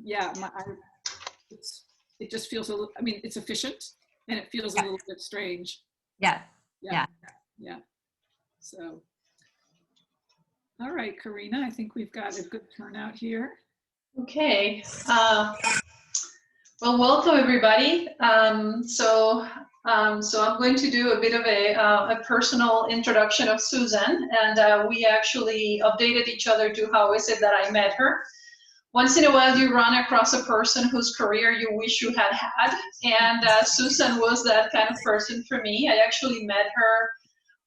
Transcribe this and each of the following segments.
yeah, it just feels a little, I mean, it's efficient and it feels a little bit strange. Yeah. Yeah. So, all right, Karina, I think we've got a good turnout here. Okay. Well, welcome everybody. So I'm going to do a bit of a personal introduction of Susan, and we actually updated each other to how is it that I met her. Once in a while you run across a person whose career you wish you had had, and Susan was that kind of person for me. I actually met her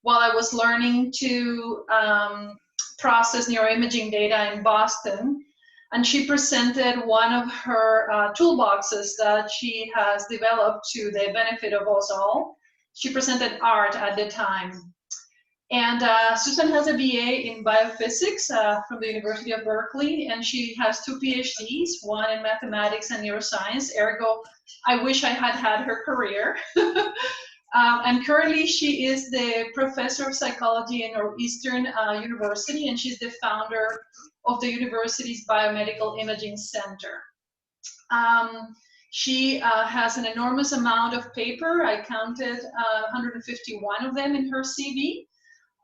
while I was learning to process neuroimaging data in Boston. And she presented one of her toolboxes that she has developed to the benefit of us all. She presented art at the time. And Susan has a BA in biophysics from the University of Berkeley, and she has 2 PhDs, one in mathematics and neuroscience. Ergo, I wish I had had her career. And currently she is the professor of psychology in Northeastern University, and she's the founder of the university's biomedical imaging center. She has an enormous amount of paper. I counted 151 of them in her CV.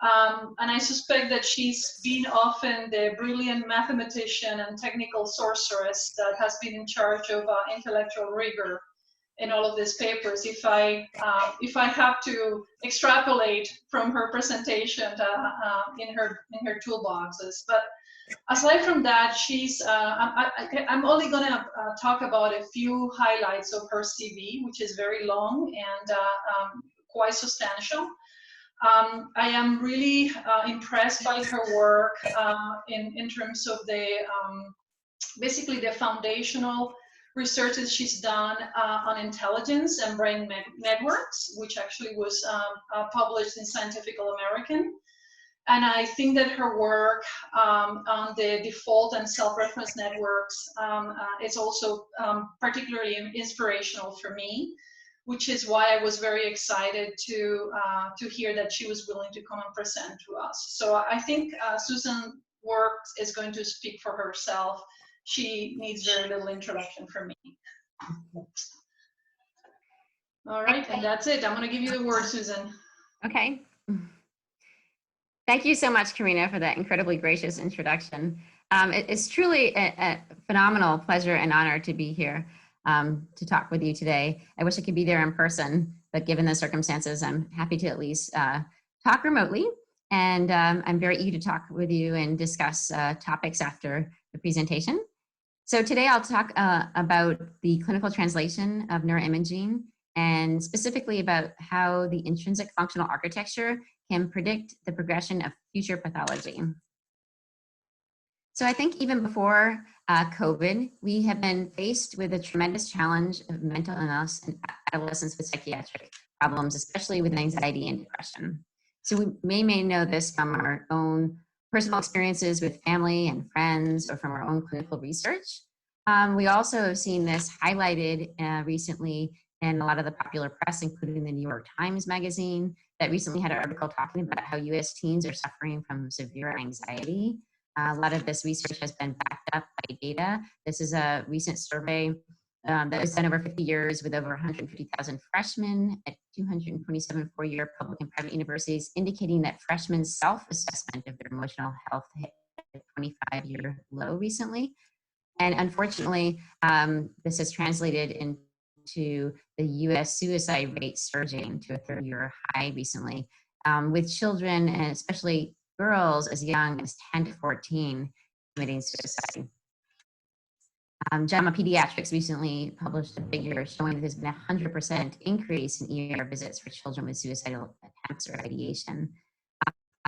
And I suspect that she's been often the brilliant mathematician and technical sorceress that has been in charge of intellectual rigor in all of these papers. If I have to extrapolate from her presentation in her toolboxes, but aside from that, she's. I'm only going to talk about a few highlights of her CV, which is very long and quite substantial. I am really impressed by her work in terms of the basically the foundational research that she's done on intelligence and brain networks, which actually was published in Scientific American. And I think that her work on the default and self-reference networks is also particularly inspirational for me, which is why I was very excited to hear that she was willing to come and present to us. So I think Susan's work is going to speak for herself. She needs very little introduction from me. All right, and that's it. I'm going to give you the word, Susan. Okay. Thank you so much, Karina, for that incredibly gracious introduction. It's truly a phenomenal pleasure and honor to be here to talk with you today. I wish I could be there in person, but given the circumstances, I'm happy to at least talk remotely. And I'm very eager to talk with you and discuss topics after the presentation. So today I'll talk about the clinical translation of neuroimaging, and specifically about how the intrinsic functional architecture can predict the progression of future pathology. So I think even before COVID, we have been faced with a tremendous challenge of mental illness in adolescents with psychiatric problems, especially with anxiety and depression. So we may know this from our own personal experiences with family and friends, or from our own clinical research. We also have seen this highlighted recently in a lot of the popular press, including the New York Times Magazine, that recently had an article talking about how US teens are suffering from severe anxiety. A lot of this research has been backed up by data. This is a recent survey that was done over 50 years with over 150,000 freshmen at 227 four-year public and private universities, indicating that freshmen self-assessment of their emotional health hit a 25-year low recently. And unfortunately, this has translated into the US suicide rate surging to a 30-year high recently, with children, and especially girls as young as 10 to 14 committing suicide. JAMA Pediatrics recently published a figure showing that there's been a 100% increase in ER visits for children with suicidal attempts or ideation.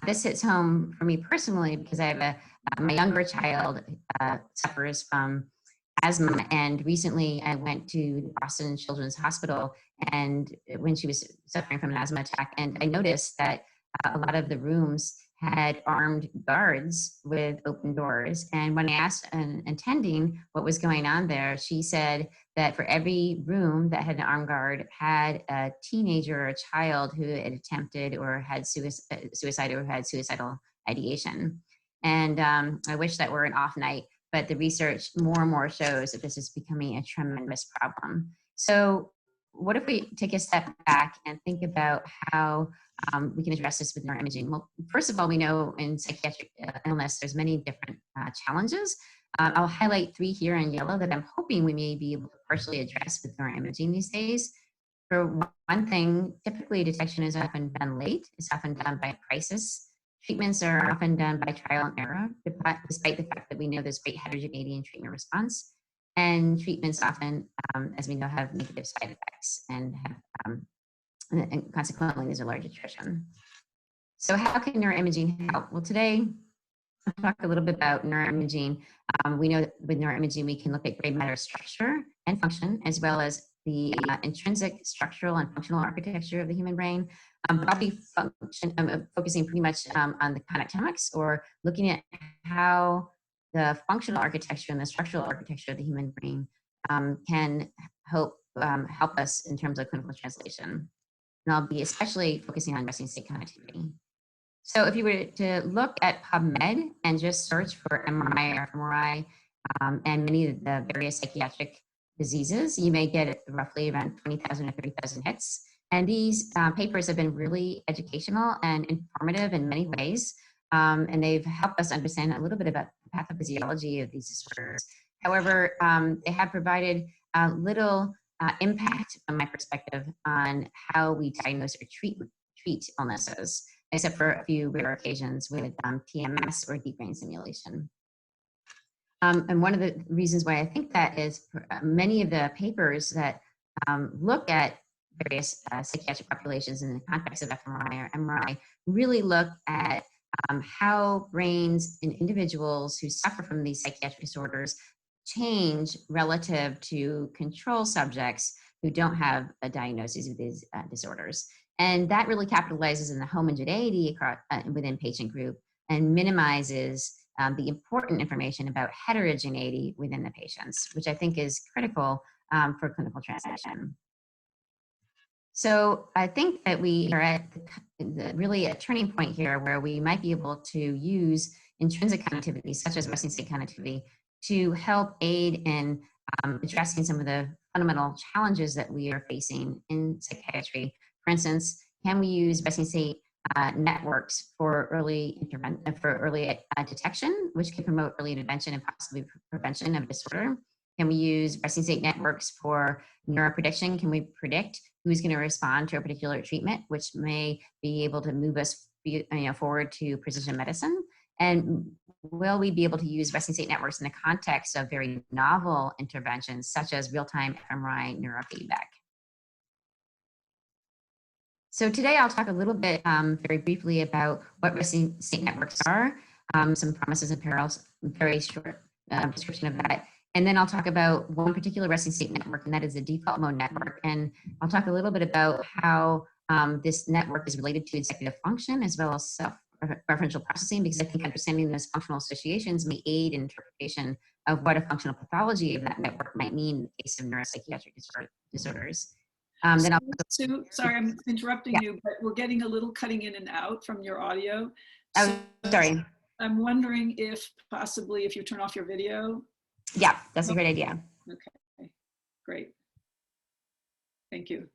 This hits home for me personally because I have my younger child suffers from asthma, and recently I went to the Boston Children's Hospital and when she was suffering from an asthma attack, and I noticed that a lot of the rooms had armed guards with open doors. And when I asked an attending what was going on there, she said that for every room that had an armed guard had a teenager or a child who had attempted or had suicide or had suicidal ideation. And I wish that were an off night but the research more and more shows that this is becoming a tremendous problem. So what if we take a step back and think about how we can address this with neuroimaging? Well, first of all, we know in psychiatric illness, there's many different challenges. I'll highlight 3 here in yellow that I'm hoping we may be able to partially address with neuroimaging these days. For one thing, typically detection is often done late. It's often done by crisis. Treatments are often done by trial and error, despite the fact that we know there's great heterogeneity in treatment response. And treatments often, as we know, have negative side effects and have, and consequently, there's a large attrition. So how can neuroimaging help? Well, today, I'll talk a little bit about neuroimaging. We know that with neuroimaging, we can look at gray matter structure and function, as well as the intrinsic structural and functional architecture of the human brain. But I'll be focusing pretty much on the connectomics, or looking at how the functional architecture and the structural architecture of the human brain can help us in terms of clinical translation. And I'll be especially focusing on resting state connectivity. So if you were to look at PubMed and just search for MRI or fMRI and many of the various psychiatric diseases, you may get roughly around 20,000 or 30,000 hits. And these papers have been really educational and informative in many ways. And they've helped us understand a little bit about the pathophysiology of these disorders. However, they have provided little impact, from my perspective, on how we diagnose or treat illnesses, except for a few rare occasions with TMS or deep brain stimulation. And one of the reasons why I think that is many of the papers that look at various psychiatric populations in the context of fMRI or MRI really look at how brains in individuals who suffer from these psychiatric disorders change relative to control subjects who don't have a diagnosis of these disorders. And that really capitalizes in the homogeneity within patient group and minimizes the important information about heterogeneity within the patients, which I think is critical for clinical translation. So I think that we are at really a turning point here where we might be able to use intrinsic connectivity, such as resting state connectivity, to help aid in addressing some of the fundamental challenges that we are facing in psychiatry. For instance, can we use resting state networks for early detection, which can promote early intervention and possibly prevention of disorder? Can we use resting state networks for neuroprediction? Can we predict who's going to respond to a particular treatment, which may be able to move us forward to precision medicine? And will we be able to use resting state networks in the context of very novel interventions, such as real-time fMRI neurofeedback? So today I'll talk a little bit very briefly about what resting state networks are, some promises and perils, very short description of that. And then I'll talk about one particular resting state network, and that is the default mode network. And I'll talk a little bit about how this network is related to executive function as well as self-referential processing, because I think understanding those functional associations may aid in interpretation of what a functional pathology of that network might mean in the case of neuropsychiatric disorders. Sue, sorry, I'm interrupting you, but we're getting a little cutting in and out from your audio. So, sorry. I'm wondering if possibly if you turn off your video. Yeah, that's a great idea. Okay, great. Thank you.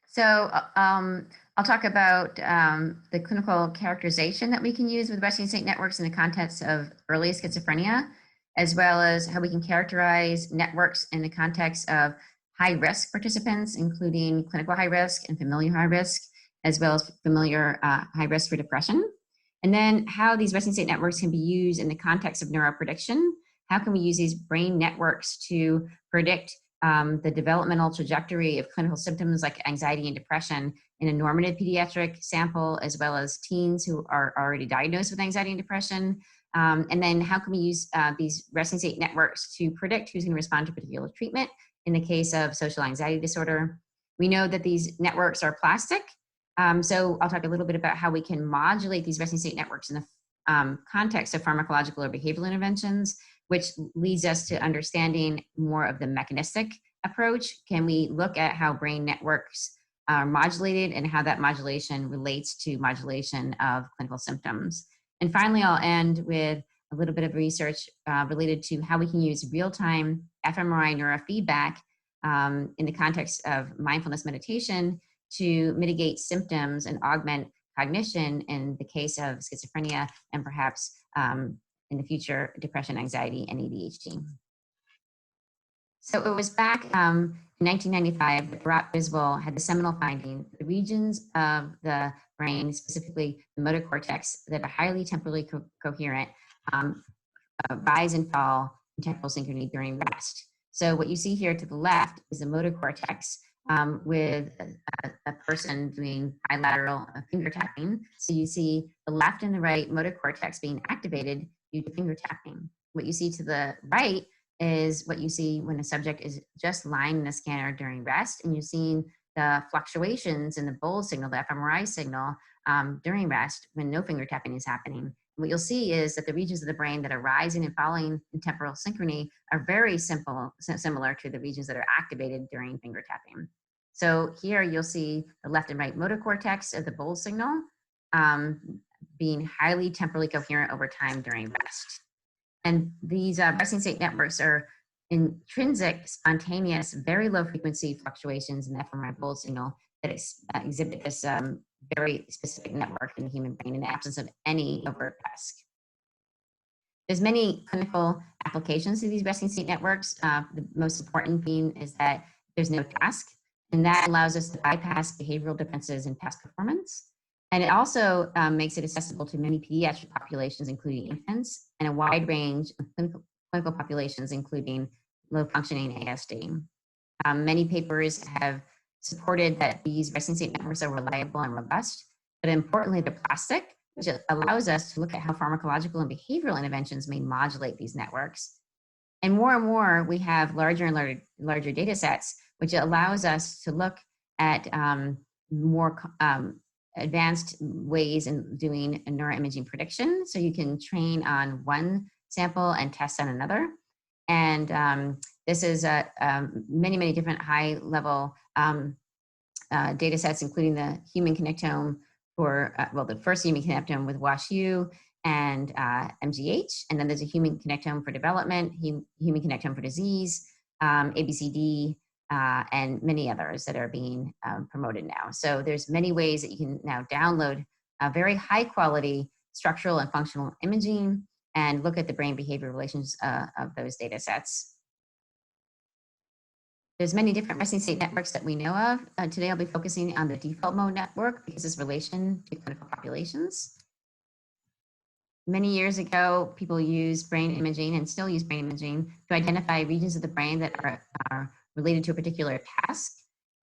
So I'll talk about the clinical characterization that we can use with resting state networks in the context of early schizophrenia, as well as how we can characterize networks in the context of high-risk participants, including clinical high risk and familiar high risk, as well as familiar high risk for depression. And then how these resting state networks can be used in the context of neuroprediction. How can we use these brain networks to predict the developmental trajectory of clinical symptoms like anxiety and depression in a normative pediatric sample, as well as teens who are already diagnosed with anxiety and depression. And then how can we use these resting state networks to predict who's going to respond to a particular treatment in the case of social anxiety disorder. We know that these networks are plastic. So I'll talk a little bit about how we can modulate these resting state networks in the context of pharmacological or behavioral interventions. which leads us to understanding more of the mechanistic approach. Can we look at how brain networks are modulated and how that modulation relates to modulation of clinical symptoms? And finally, I'll end with a little bit of research related to how we can use real-time fMRI neurofeedback in the context of mindfulness meditation to mitigate symptoms and augment cognition in the case of schizophrenia and perhaps in the future, depression, anxiety, and ADHD. So it was back in 1995 that Bharat Biswal had the seminal finding: the regions of the brain, specifically the motor cortex, that are highly temporally coherent, rise and fall in temporal synchrony during rest. So what you see here to the left is the motor cortex with a person doing bilateral finger tapping. So you see the left and the right motor cortex being activated due to finger tapping. What you see to the right is what you see when a subject is just lying in a scanner during rest, and you're seeing the fluctuations in the bold signal, the fMRI signal, during rest when no finger tapping is happening. What you'll see is that the regions of the brain that are rising and falling in temporal synchrony are very similar to the regions that are activated during finger tapping. So here you'll see the left and right motor cortex of the bold signal being highly temporally coherent over time during rest. And these resting state networks are intrinsic, spontaneous, very low frequency fluctuations in the fMRI bold signal that exhibit this very specific network in the human brain in the absence of any overt task. There's many clinical applications to these resting state networks. The most important being is that there's no task, and that allows us to bypass behavioral differences in task performance. And it also makes it accessible to many pediatric populations, including infants, and a wide range of clinical populations, including low-functioning ASD. Many papers have supported that these resting state networks are reliable and robust, but importantly, they're plastic, which allows us to look at how pharmacological and behavioral interventions may modulate these networks. And more, we have larger and larger data sets, which allows us to look at more advanced ways in doing a neuroimaging prediction. So you can train on one sample and test on another. And this is many different high-level data sets, including the human connectome for, the first human connectome with WashU and MGH, and then there's a human connectome for development, human connectome for disease, ABCD, and many others that are being promoted now. So there's many ways that you can now download very high quality structural and functional imaging and look at the brain behavior relations of those data sets. There's many different resting state networks that we know of. Today I'll be focusing on the default mode network because of its relation to clinical populations. Many years ago, people used brain imaging and still use brain imaging to identify regions of the brain that are related to a particular task.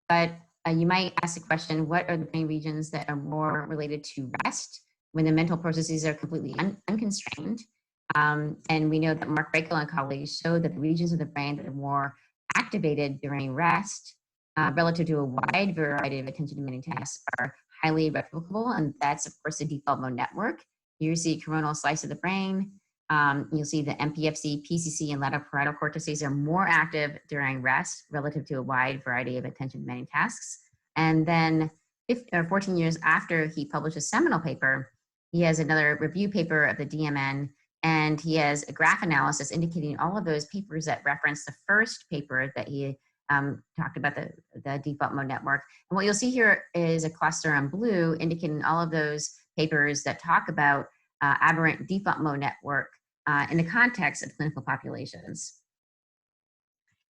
But you might ask the question, what are the brain regions that are more related to rest when the mental processes are completely unconstrained? And we know that Mark Reichel and colleagues showed that the regions of the brain that are more activated during rest relative to a wide variety of attention demanding tasks are highly replicable. And that's, of course, the default mode network. Here you see coronal slice of the brain. You'll see the MPFC, PCC, and lateral parietal cortices are more active during rest relative to a wide variety of attention demanding tasks. And then 14 years after he published a seminal paper, he has another review paper of the DMN, and he has a graph analysis indicating all of those papers that reference the first paper that he talked about the default mode network. And what you'll see here is a cluster in blue indicating all of those papers that talk about aberrant default mode network in the context of clinical populations.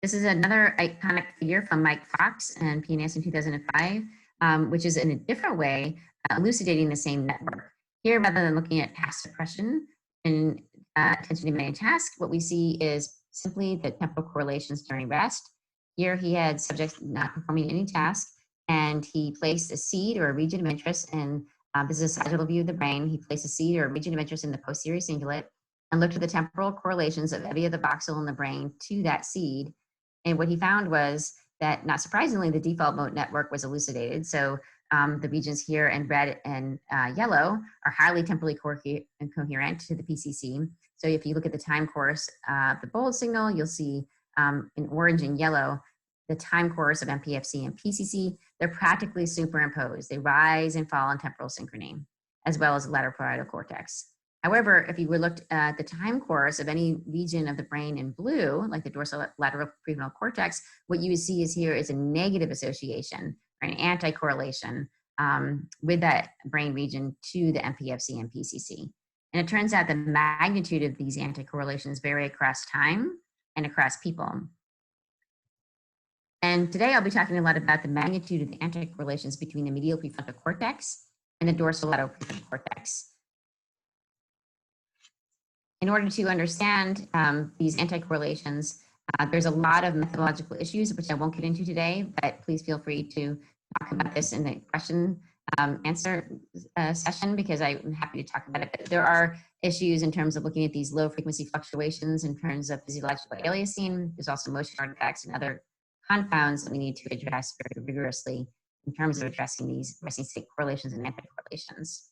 This is another iconic figure from Mike Fox and PNAS in 2005, which is in a different way elucidating the same network. Here, rather than looking at task suppression and attention demanding tasks, what we see is simply the temporal correlations during rest. Here he had subjects not performing any task, and he placed a seed or a region of interest, and this is a sagittal view of the brain. He placed a seed or a region of interest in the posterior cingulate and looked at the temporal correlations of every of the voxel in the brain to that seed. And what he found was that, not surprisingly, the default mode network was elucidated. So the regions here in red and yellow are highly temporally coherent to the PCC. So if you look at the time course, the bold signal, you'll see in orange and yellow, the time course of MPFC and PCC, they're practically superimposed. They rise and fall in temporal synchrony, as well as the lateral parietal cortex. However, if you were looked at the time course of any region of the brain in blue, like the dorsolateral prefrontal cortex, what you would see is here is a negative association or an anti-correlation with that brain region to the MPFC and PCC. And it turns out the magnitude of these anti-correlations vary across time and across people. And today I'll be talking a lot about the magnitude of the anti-correlations between the medial prefrontal cortex and the dorsolateral prefrontal cortex. In order to understand these anti-correlations, there's a lot of methodological issues, which I won't get into today, but please feel free to talk about this in the question answer session, because I'm happy to talk about it. But there are issues in terms of looking at these low frequency fluctuations in terms of physiological aliasing. There's also motion artifacts and other confounds that we need to address very rigorously in terms of addressing these resting state correlations and anti-correlations.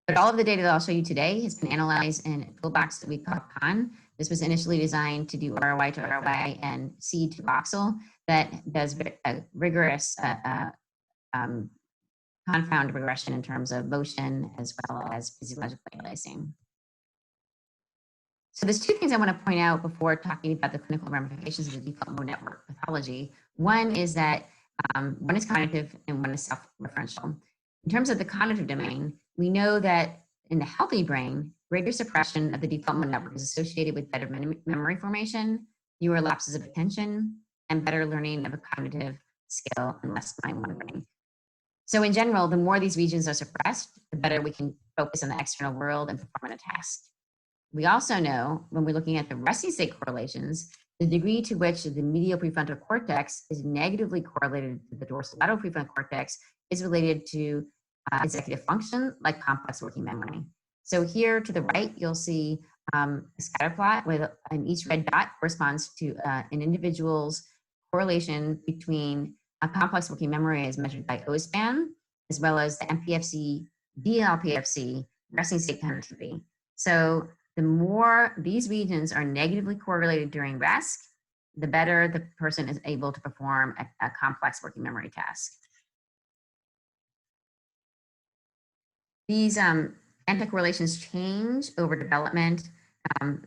But all of the data that I'll show you today has been analyzed in a toolbox that we call PON. This was initially designed to do ROI to ROI and seed to voxel that does a rigorous confound regression in terms of motion as well as physiological aliasing. So there's two things I want to point out before talking about the clinical ramifications of the default mode network pathology. One is that one is cognitive and one is self-referential. In terms of the cognitive domain, we know that in the healthy brain, greater suppression of the default mode network is associated with better memory formation, fewer lapses of attention, and better learning of a cognitive skill and less mind wandering. So in general, the more these regions are suppressed, the better we can focus on the external world and perform a task. We also know, when we're looking at the resting state correlations, the degree to which the medial prefrontal cortex is negatively correlated to the dorsolateral prefrontal cortex is related to executive function, like complex working memory. So here to the right, you'll see a scatter plot with and each red dot corresponds to an individual's correlation between a complex working memory as measured by O-span, as well as the MPFC, DLPFC, resting state connectivity. So the more these regions are negatively correlated during rest, the better the person is able to perform a complex working memory task. These anti-correlations change over development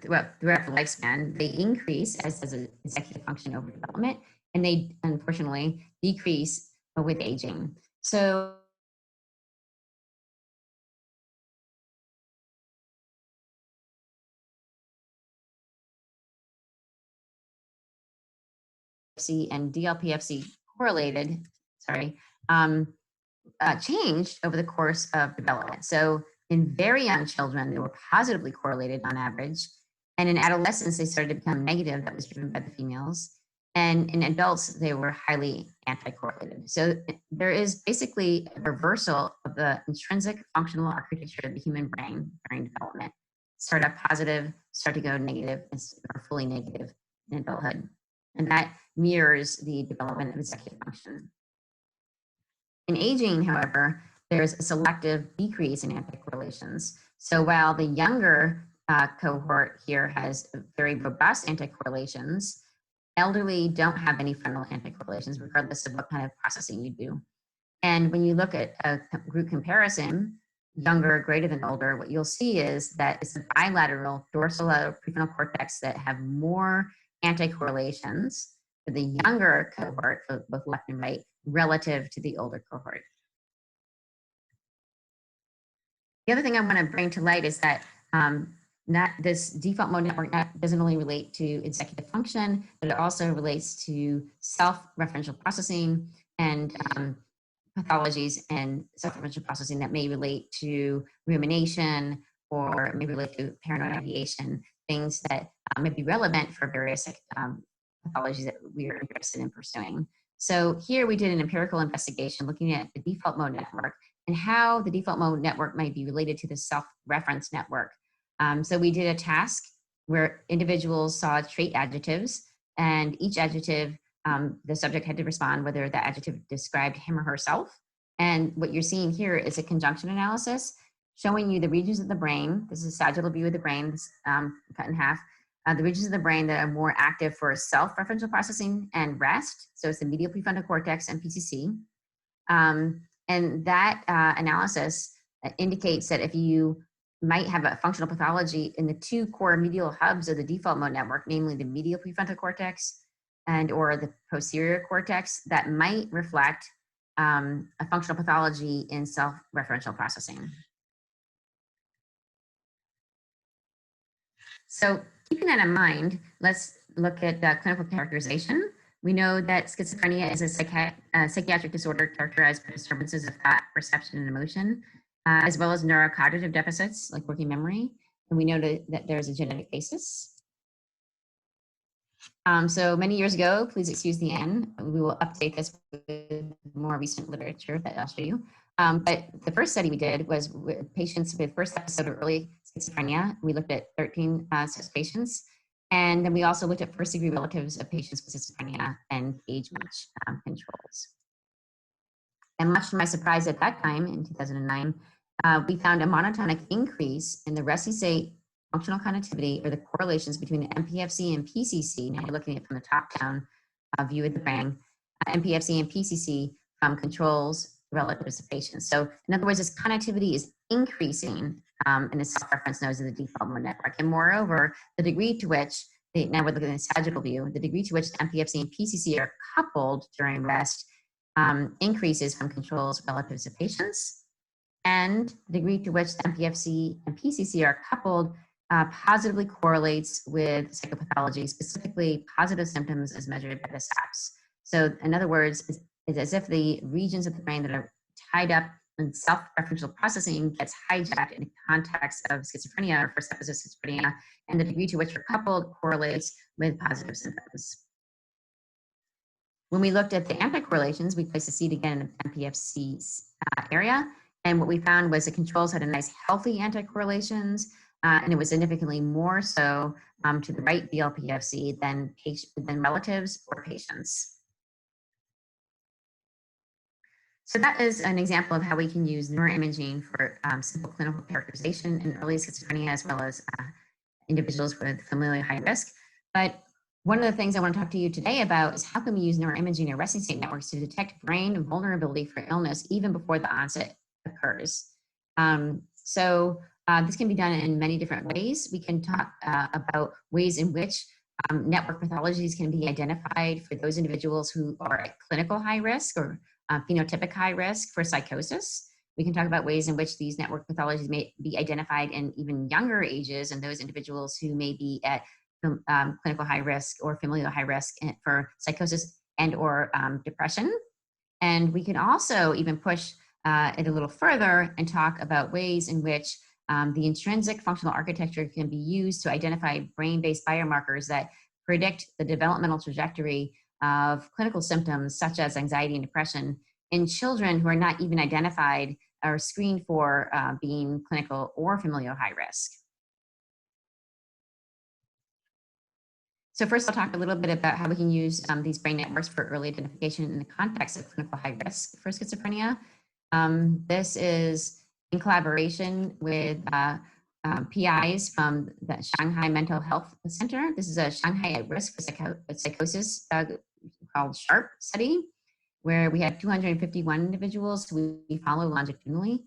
throughout the lifespan. They increase as does executive function over development, and they unfortunately decrease with aging. So and DLPFC correlated, changed over the course of development. So in very young children, they were positively correlated on average. And in adolescence, they started to become negative. That was driven by the females. And in adults, they were highly anti-correlated. So there is basically a reversal of the intrinsic functional architecture of the human brain during development. Start out positive, start to go negative, or fully negative in adulthood. And that mirrors the development of executive function. In aging, however, there's a selective decrease in anti-correlations. So while the younger cohort here has very robust anti-correlations, elderly don't have any frontal anti-correlations, regardless of what kind of processing you do. And when you look at a group comparison, younger greater than older, what you'll see is that it's the bilateral dorsolateral prefrontal cortex that have more anti-correlations for the younger cohort, both left and right, relative to the older cohort. The other thing I want to bring to light is that this default mode network doesn't only relate to executive function, but it also relates to self-referential processing and pathologies and self-referential processing that may relate to rumination or may relate to paranoid ideation, things that may be relevant for various pathologies that we are interested in pursuing. So here we did an empirical investigation looking at the default mode network and how the default mode network might be related to the self-reference network. So we did a task where individuals saw trait adjectives, and each adjective, the subject had to respond whether the adjective described him or herself. And what you're seeing here is a conjunction analysis showing you the regions of the brain. This is a sagittal view of the brain, cut in half. The regions of the brain that are more active for self-referential processing and rest. So it's the medial prefrontal cortex and PCC. And that analysis indicates that if you might have a functional pathology in the two core medial hubs of the default mode network, namely the medial prefrontal cortex and or the posterior cortex, that might reflect a functional pathology in self-referential processing. So keeping that in mind, let's look at the clinical characterization. We know that schizophrenia is a psychiatric disorder characterized by disturbances of thought, perception, and emotion, as well as neurocognitive deficits like working memory. And we know that there's a genetic basis. So many years ago, please excuse the N, we will update this with more recent literature that I'll show you. But the first study we did was with patients with first episode of early schizophrenia. We looked at 13 such patients. And then we also looked at first degree relatives of patients with schizophrenia and age match controls. And much to my surprise at that time, in 2009, we found a monotonic increase in the resting state functional cognitivity, or the correlations between the MPFC and PCC. Now you're looking at it from the top down view of the brain, MPFC and PCC from controls relative to patients. So in other words, this connectivity is increasing in the self-reference nodes of the default mode network. And moreover, the degree to which, now we're looking at the sagittal view, the degree to which the MPFC and PCC are coupled during rest increases from controls relative to patients. And the degree to which the MPFC and PCC are coupled positively correlates with psychopathology, specifically positive symptoms as measured by the SAPS. So in other words, it's as if the regions of the brain that are tied up in self-referential processing gets hijacked in the context of schizophrenia or first episode of schizophrenia, and the degree to which they're coupled correlates with positive symptoms. When we looked at the anti-correlations, we placed the seed again in the MPFC area, and what we found was the controls had a nice healthy anti-correlations, and it was significantly more so to the right BLPFC than relatives or patients. So that is an example of how we can use neuroimaging for simple clinical characterization in early schizophrenia, as well as individuals with familial high risk. But one of the things I want to talk to you today about is how can we use neuroimaging and resting state networks to detect brain vulnerability for illness even before the onset occurs. This can be done in many different ways. We can talk about ways in which network pathologies can be identified for those individuals who are at clinical high risk or phenotypic high risk for psychosis. We can talk about ways in which these network pathologies may be identified in even younger ages and those individuals who may be at clinical high risk or familial high risk for psychosis and or depression. And we can also even push it a little further and talk about ways in which the intrinsic functional architecture can be used to identify brain-based biomarkers that predict the developmental trajectory of clinical symptoms such as anxiety and depression in children who are not even identified or screened for being clinical or familial high risk. So first I'll talk a little bit about how we can use these brain networks for early identification in the context of clinical high risk for schizophrenia. This is in collaboration with PIs from the Shanghai Mental Health Center. This is a Shanghai at risk for psychosis called SHARP study, where we had 251 individuals who we follow longitudinally.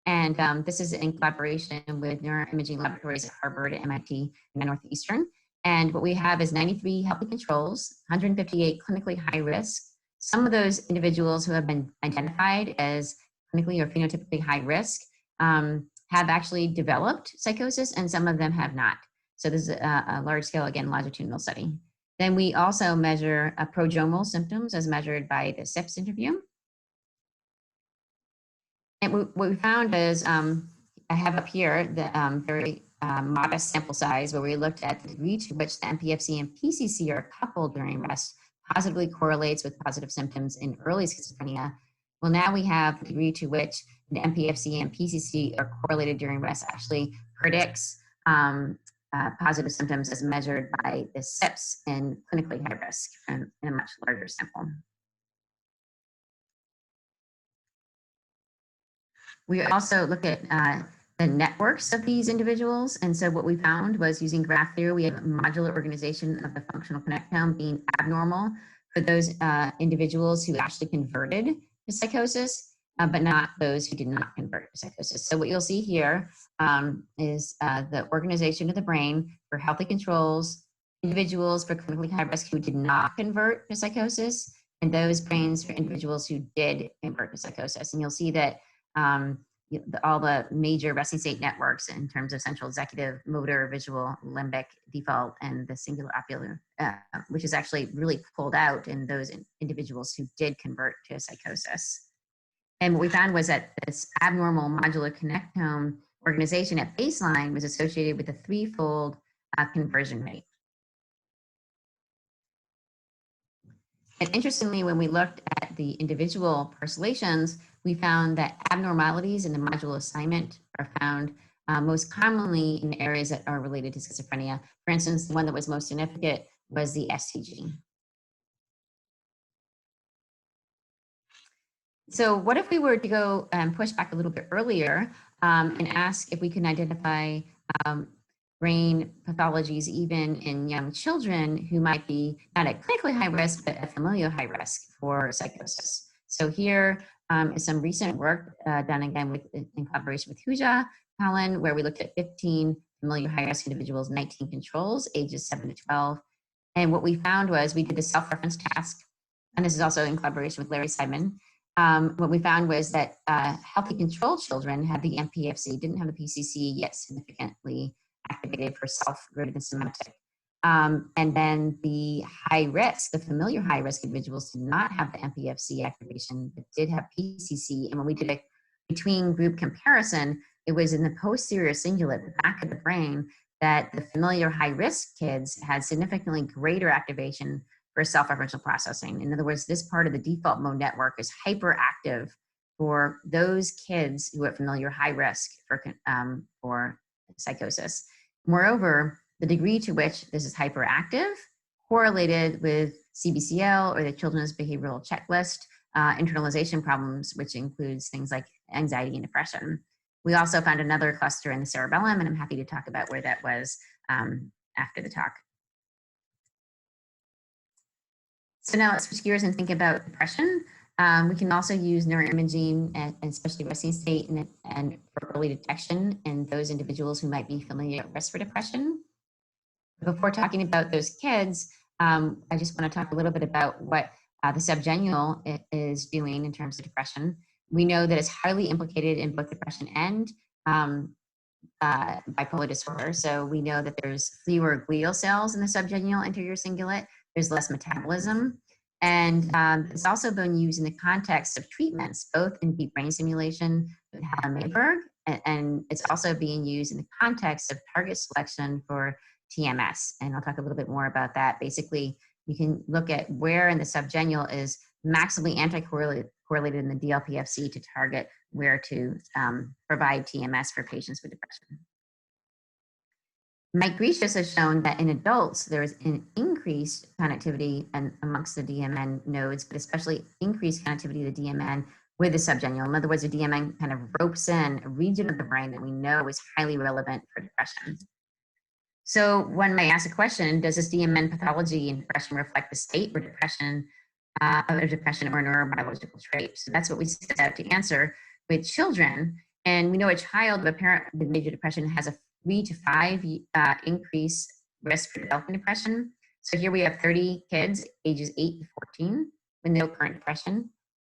And this is in collaboration with neuroimaging laboratories at Harvard, MIT, and Northeastern. And what we have is 93 healthy controls, 158 clinically high risk. Some of those individuals who have been identified as clinically or phenotypically high risk have actually developed psychosis, and some of them have not. So this is a large scale, again, longitudinal study. Then we also measure prodromal symptoms as measured by the SIPS interview. And what we found is, I have up here the very modest sample size where we looked at the degree to which the MPFC and PCC are coupled during rest positively correlates with positive symptoms in early schizophrenia. Well, now we have the degree to which the MPFC and PCC are correlated during rest actually predicts positive symptoms as measured by the SIPS in clinically high risk in a much larger sample. We also look at the networks of these individuals. And so what we found was using graph theory, we have a modular organization of the functional connectome being abnormal for those individuals who actually converted to psychosis, but not those who did not convert to psychosis. So what you'll see here is the organization of the brain for healthy controls, individuals for clinically high risk who did not convert to psychosis, and those brains for individuals who did convert to psychosis. And you'll see that all the major resting state networks in terms of central executive, motor, visual, limbic, default, and the singular ocular, which is actually really pulled out in those individuals who did convert to psychosis. And what we found was that this abnormal modular connectome organization at baseline was associated with a threefold conversion rate. And interestingly, when we looked at the individual parcellations, we found that abnormalities in the module assignment are found most commonly in areas that are related to schizophrenia. For instance, the one that was most significant was the STG. So what if we were to go push back a little bit earlier and ask if we can identify brain pathologies even in young children who might be not at clinically high risk, but at familial high risk for psychosis. So here is some recent work done again in collaboration with Huja, Colin, where we looked at 15 familial high risk individuals, 19 controls, ages 7 to 12. And what we found was we did the self-reference task, and this is also in collaboration with Larry Simon. What we found was that healthy control children had the MPFC, didn't have the PCC yet significantly activated for self greater than semantic. And then the high risk, the familiar high risk individuals did not have the MPFC activation, but did have PCC. And when we did a between group comparison, it was in the posterior cingulate, the back of the brain, that the familiar high risk kids had significantly greater activation for self-referential processing. In other words, this part of the default mode network is hyperactive for those kids who are familiar high risk for psychosis. Moreover, the degree to which this is hyperactive correlated with CBCL or the Children's Behavioral Checklist internalization problems, which includes things like anxiety and depression. We also found another cluster in the cerebellum, and I'm happy to talk about where that was after the talk. So now let's switch gears and think about depression. We can also use neuroimaging and especially resting state and for early detection in those individuals who might be familiar at risk for depression. Before talking about those kids, I just want to talk a little bit about what the subgenual is doing in terms of depression. We know that it's highly implicated in both depression and bipolar disorder. So we know that there's fewer glial cells in the subgenual anterior cingulate. There's less metabolism. And it's also been used in the context of treatments, both in deep brain stimulation with Helen Mayberg, and it's also being used in the context of target selection for TMS. And I'll talk a little bit more about that. Basically, you can look at where in the subgenual is maximally anti-correlated in the DLPFC to target where to provide TMS for patients with depression. Mike Grecius has shown that in adults, there is an increased connectivity amongst the DMN nodes, but especially increased connectivity of the DMN with the subgenual. In other words, the DMN kind of ropes in a region of the brain that we know is highly relevant for depression. So one might ask a question, does this DMN pathology in depression reflect the state or depression or neurobiological trait? So that's what we set out to answer with children. And we know a child with a parent with major depression has a 3 to 5 increase risk for developing depression. So here we have 30 kids ages 8 to 14 with no current depression,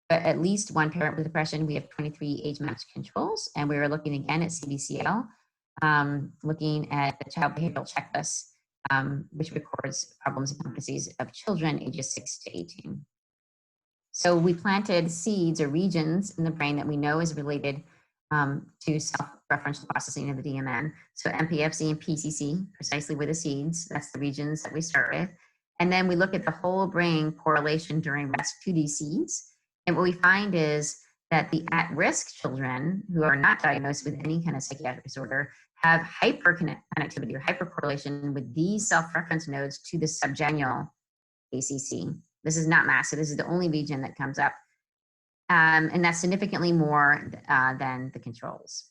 but at least one parent with depression. We have 23 age-matched controls, and we were looking again at CBCL, looking at the child behavioral checklist, which records problems and competencies of children ages 6 to 18. So we planted seeds or regions in the brain that we know is related to self-referential processing of the DMN. So MPFC and PCC, precisely where the seeds, that's the regions that we start with. And then we look at the whole brain correlation during rest to these seeds. And what we find is that the at-risk children who are not diagnosed with any kind of psychiatric disorder have hyperconnectivity or hypercorrelation with these self-reference nodes to the subgenual ACC. This is not massive. This is the only region that comes up. And that's significantly more than the controls.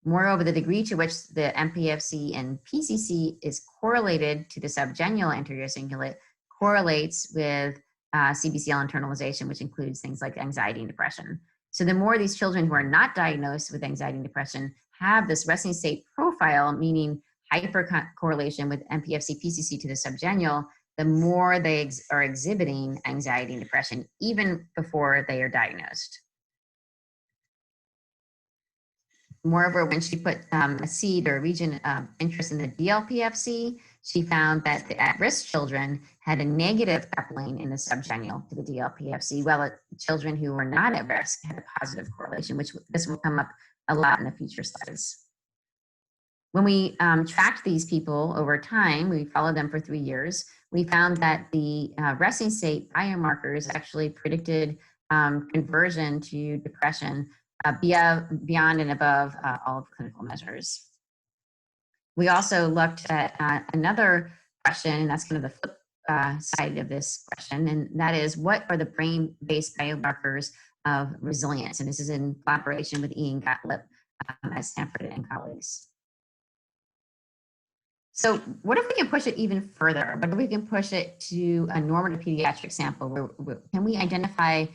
Moreover, the degree to which the MPFC and PCC is correlated to the subgenual anterior cingulate correlates with CBCL internalization, which includes things like anxiety and depression. So the more these children who are not diagnosed with anxiety and depression have this resting state profile, meaning hypercorrelation with MPFC, PCC to the subgenual, the more they are exhibiting anxiety and depression, even before they are diagnosed. Moreover, when she put a seed or a region of interest in the DLPFC, she found that the at-risk children had a negative coupling in the subgenual to the DLPFC, while children who were not at risk had a positive correlation, which this will come up a lot in the future slides. When we tracked these people over time, we followed them for 3 years, we found that the resting state biomarkers actually predicted conversion to depression beyond and above all of the clinical measures. We also looked at another question, and that's kind of the flip side of this question, and that is, what are the brain-based biomarkers of resilience? And this is in collaboration with Ian Gottlieb at Stanford and colleagues. So what if we can push it even further? What if we can push it to a normative pediatric sample? Can we identify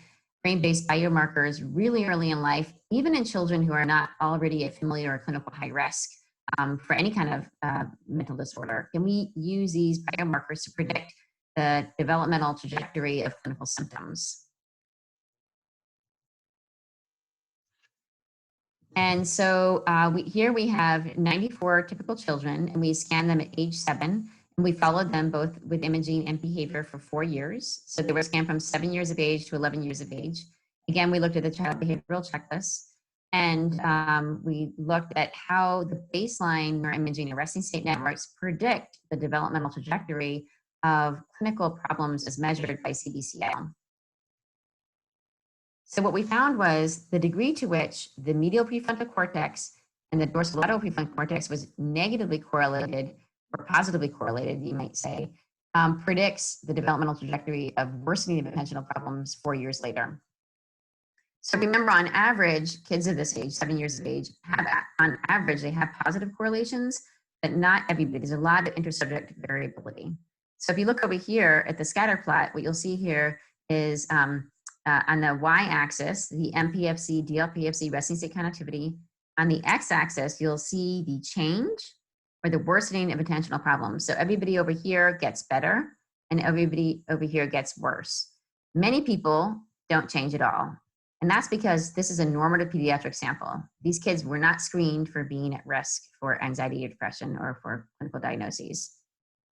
brain-based biomarkers really early in life, even in children who are not already at familial or clinical high risk for any kind of mental disorder? Can we use these biomarkers to predict the developmental trajectory of clinical symptoms? And so here we have 94 typical children, and we scanned them at age 7, and we followed them both with imaging and behavior for 4 years. So they were scanned from 7 years of age to 11 years of age. Again, we looked at the child behavioral checklist, and we looked at how the baseline neuroimaging and resting state networks predict the developmental trajectory of clinical problems as measured by CBCL. So what we found was the degree to which the medial prefrontal cortex and the dorsolateral prefrontal cortex was negatively correlated, or positively correlated, you might say, predicts the developmental trajectory of worsening of attentional problems 4 years later. So remember, on average, kids of this age, 7 years of age, on average, they have positive correlations, but not everybody. There's a lot of intersubject variability. So if you look over here at the scatter plot, what you'll see here is on the y-axis, the MPFC, DLPFC resting state connectivity. On the x-axis, you'll see the change or the worsening of attentional problems. So everybody over here gets better, and everybody over here gets worse. Many people don't change at all. And that's because this is a normative pediatric sample. These kids were not screened for being at risk for anxiety or depression or for clinical diagnoses.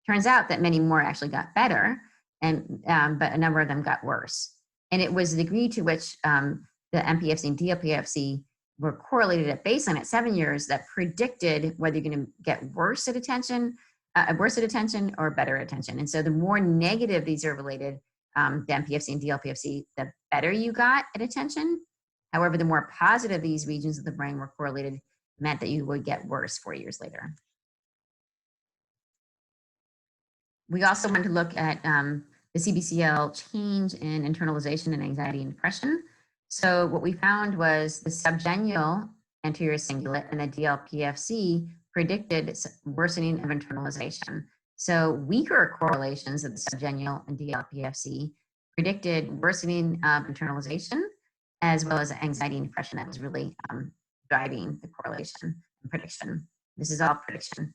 Turns out that many more actually got better, and but a number of them got worse. And it was the degree to which the MPFC and DLPFC were correlated at baseline at 7 years that predicted whether you're going to get worse at attention or better attention. And so the more negative these are related, the MPFC and DLPFC, the better you got at attention. However, the more positive these regions of the brain were correlated meant that you would get worse 4 years later. We also wanted to look at the CBCL change in internalization and anxiety and depression. So what we found was the subgenual anterior cingulate and the DLPFC predicted worsening of internalization. So weaker correlations of the subgenual and DLPFC predicted worsening of internalization, as well as anxiety and depression that was really driving the correlation and prediction. This is all prediction.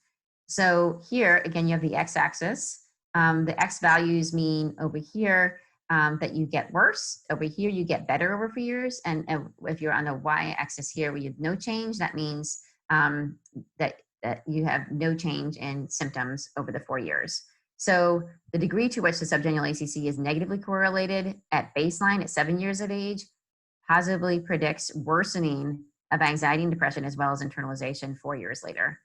So here, again, you have the x-axis. The x values mean over here that you get worse. Over here, you get better over 4 years. And if you're on the y-axis here where you have no change, that means that you have no change in symptoms over the 4 years. So the degree to which the subgenual ACC is negatively correlated at baseline at 7 years of age positively predicts worsening of anxiety and depression, as well as internalization 4 years later.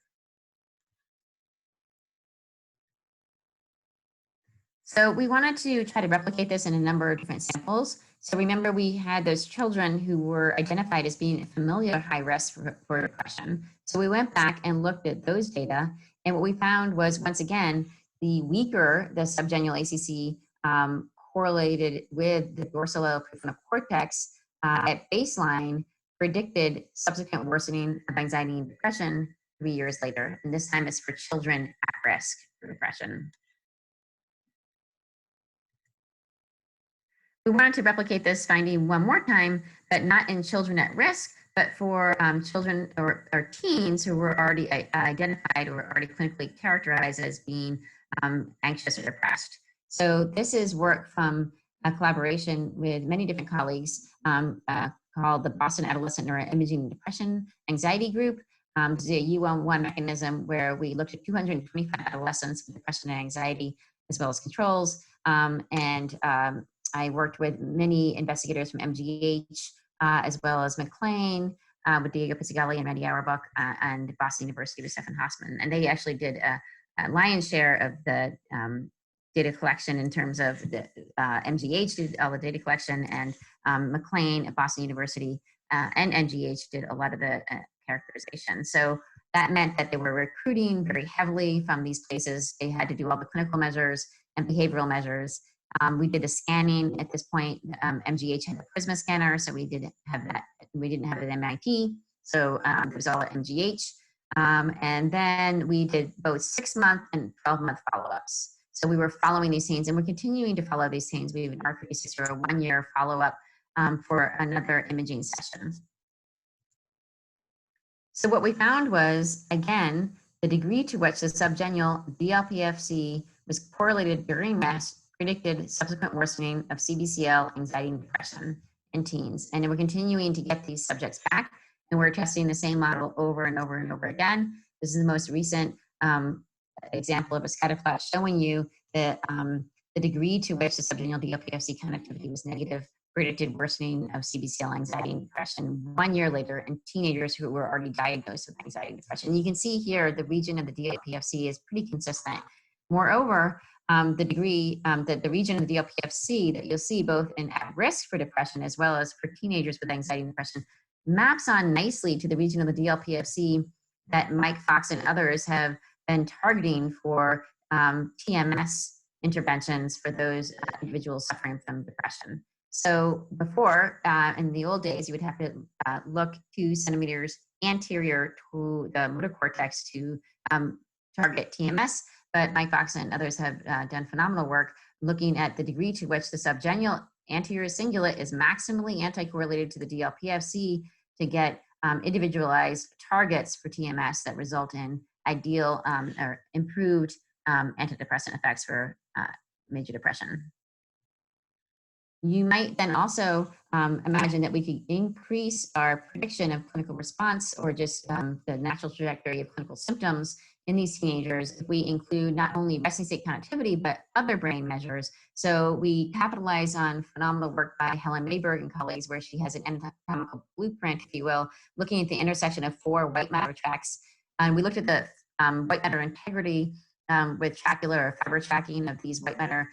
So we wanted to try to replicate this in a number of different samples. So remember, we had those children who were identified as being familial high risk for depression. So we went back and looked at those data. And what we found was, once again, the weaker the subgenual ACC correlated with the dorsolateral prefrontal cortex at baseline predicted subsequent worsening of anxiety and depression 3 years later. And this time it's for children at risk for depression. We wanted to replicate this finding one more time, but not in children at risk, but for children or teens who were already identified or already clinically characterized as being anxious or depressed. So this is work from a collaboration with many different colleagues called the Boston Adolescent Neuroimaging and Depression Anxiety Group. This is a U1 mechanism where we looked at 225 adolescents with depression and anxiety, as well as controls. I worked with many investigators from MGH, as well as McLean, with Diego Pizzigalli and Randy Auerbach, and Boston University with Stefan Hassman. And they actually did a lion's share of the data collection in terms of the MGH did all the data collection, and McLean at Boston University and MGH did a lot of the characterization. So that meant that they were recruiting very heavily from these places. They had to do all the clinical measures and behavioral measures. We did the scanning at this point. MGH had a Prisma scanner, so we didn't have that. We didn't have it at MIT, so it was all at MGH. And then we did both 6-month and 12-month follow-ups. So we were following these teens, and we're continuing to follow these teens. We have an R36 or a 1-year follow-up for another imaging session. So what we found was, again, the degree to which the subgenual DLPFC was correlated during rest predicted subsequent worsening of CBCL, anxiety, and depression in teens. And we're continuing to get these subjects back, and we're testing the same model over and over and over again. This is the most recent example of a scatter plot showing you that the degree to which the subgenual DLPFC connectivity was negative predicted worsening of CBCL, anxiety, and depression 1 year later in teenagers who were already diagnosed with anxiety and depression. You can see here the region of the DLPFC is pretty consistent. Moreover, the degree, the region of the DLPFC that you'll see both in at risk for depression as well as for teenagers with anxiety and depression maps on nicely to the region of the DLPFC that Mike Fox and others have been targeting for TMS interventions for those individuals suffering from depression. So before, in the old days, you would have to look 2 centimeters anterior to the motor cortex to target TMS. But Mike Fox and others have done phenomenal work looking at the degree to which the subgenual anterior cingulate is maximally anti-correlated to the DLPFC to get individualized targets for TMS that result in ideal or improved antidepressant effects for major depression. You might then also imagine that we could increase our prediction of clinical response or just the natural trajectory of clinical symptoms in these teenagers if we include not only resting state connectivity, but other brain measures. So we capitalize on phenomenal work by Helen Mayberg and colleagues where she has an anatomical blueprint, if you will, looking at the intersection of 4 white matter tracks. And we looked at the white matter integrity with tracular or fiber tracking of these white matter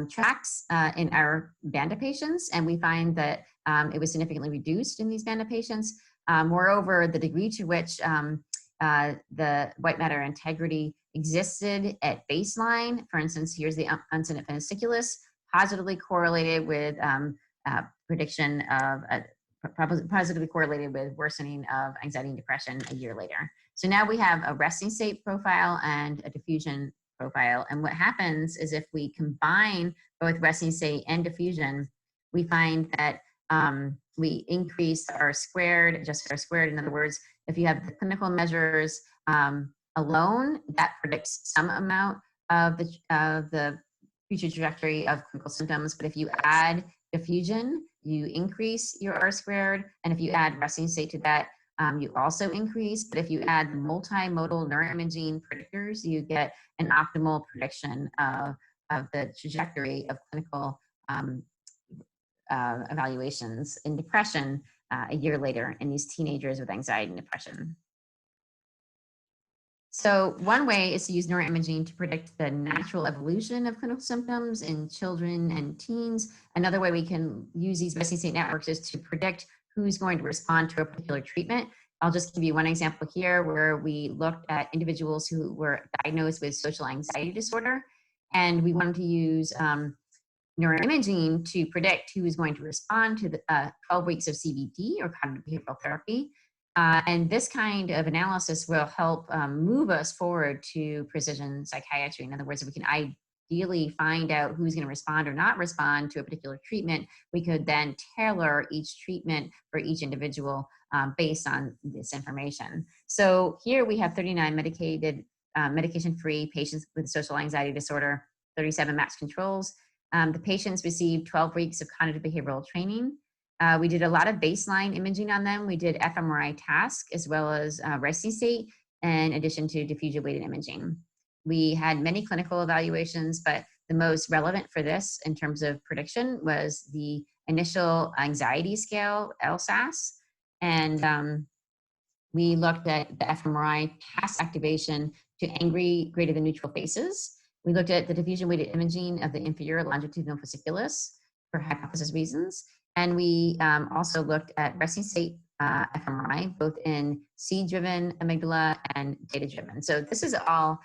tracks in our BANDA patients, and we find that it was significantly reduced in these BANDA patients. Moreover, the degree to which the white matter integrity existed at baseline, for instance, here's the uncinate vesiculus, positively correlated with prediction of positively correlated with worsening of anxiety and depression a year later. So now we have a resting state profile and a diffusion profile. And what happens is if we combine both resting state and diffusion, we find that we increase our squared, adjusted our squared. In other words, if you have the clinical measures alone, that predicts some amount of the future trajectory of clinical symptoms. But if you add diffusion, you increase your R squared. And if you add resting state to that, you also increase. But if you add multimodal neuroimaging predictors, you get an optimal prediction of the trajectory of clinical evaluations in depression a year later in these teenagers with anxiety and depression. So one way is to use neuroimaging to predict the natural evolution of clinical symptoms in children and teens. Another way we can use these resting state networks is to predict who's going to respond to a particular treatment. I'll just give you one example here where we looked at individuals who were diagnosed with social anxiety disorder, and we wanted to use neuroimaging to predict who is going to respond to the 12 weeks of CBT or cognitive behavioral therapy. And this kind of analysis will help move us forward to precision psychiatry. In other words, if we can ideally find out who's going to respond or not respond to a particular treatment, we could then tailor each treatment for each individual based on this information. So here we have 39 medication-free patients with social anxiety disorder, 37 matched controls. The patients received 12 weeks of cognitive behavioral training. We did a lot of baseline imaging on them. We did fMRI task as well as resting state, in addition to diffusion-weighted imaging. We had many clinical evaluations, but the most relevant for this in terms of prediction was the initial anxiety scale, LSAS. And we looked at the fMRI task activation to angry greater than neutral faces. We looked at the diffusion-weighted imaging of the inferior longitudinal fasciculus for hypothesis reasons. And we also looked at resting state fMRI, both in seed-driven amygdala and data-driven. So this is all,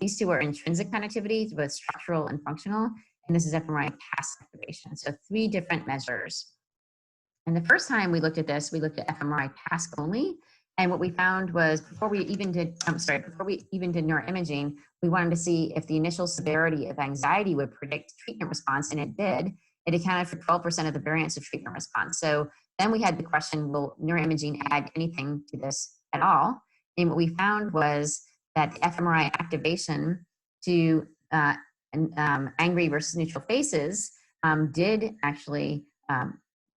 these two are intrinsic connectivity, both structural and functional, and this is fMRI task activation. So 3 different measures. And the first time we looked at this, we looked at fMRI task only. And what we found was before we even did neuroimaging, we wanted to see if the initial severity of anxiety would predict treatment response, and it did. It accounted for 12% of the variance of treatment response. So then we had the question, will neuroimaging add anything to this at all? And what we found was that the fMRI activation to angry versus neutral faces did actually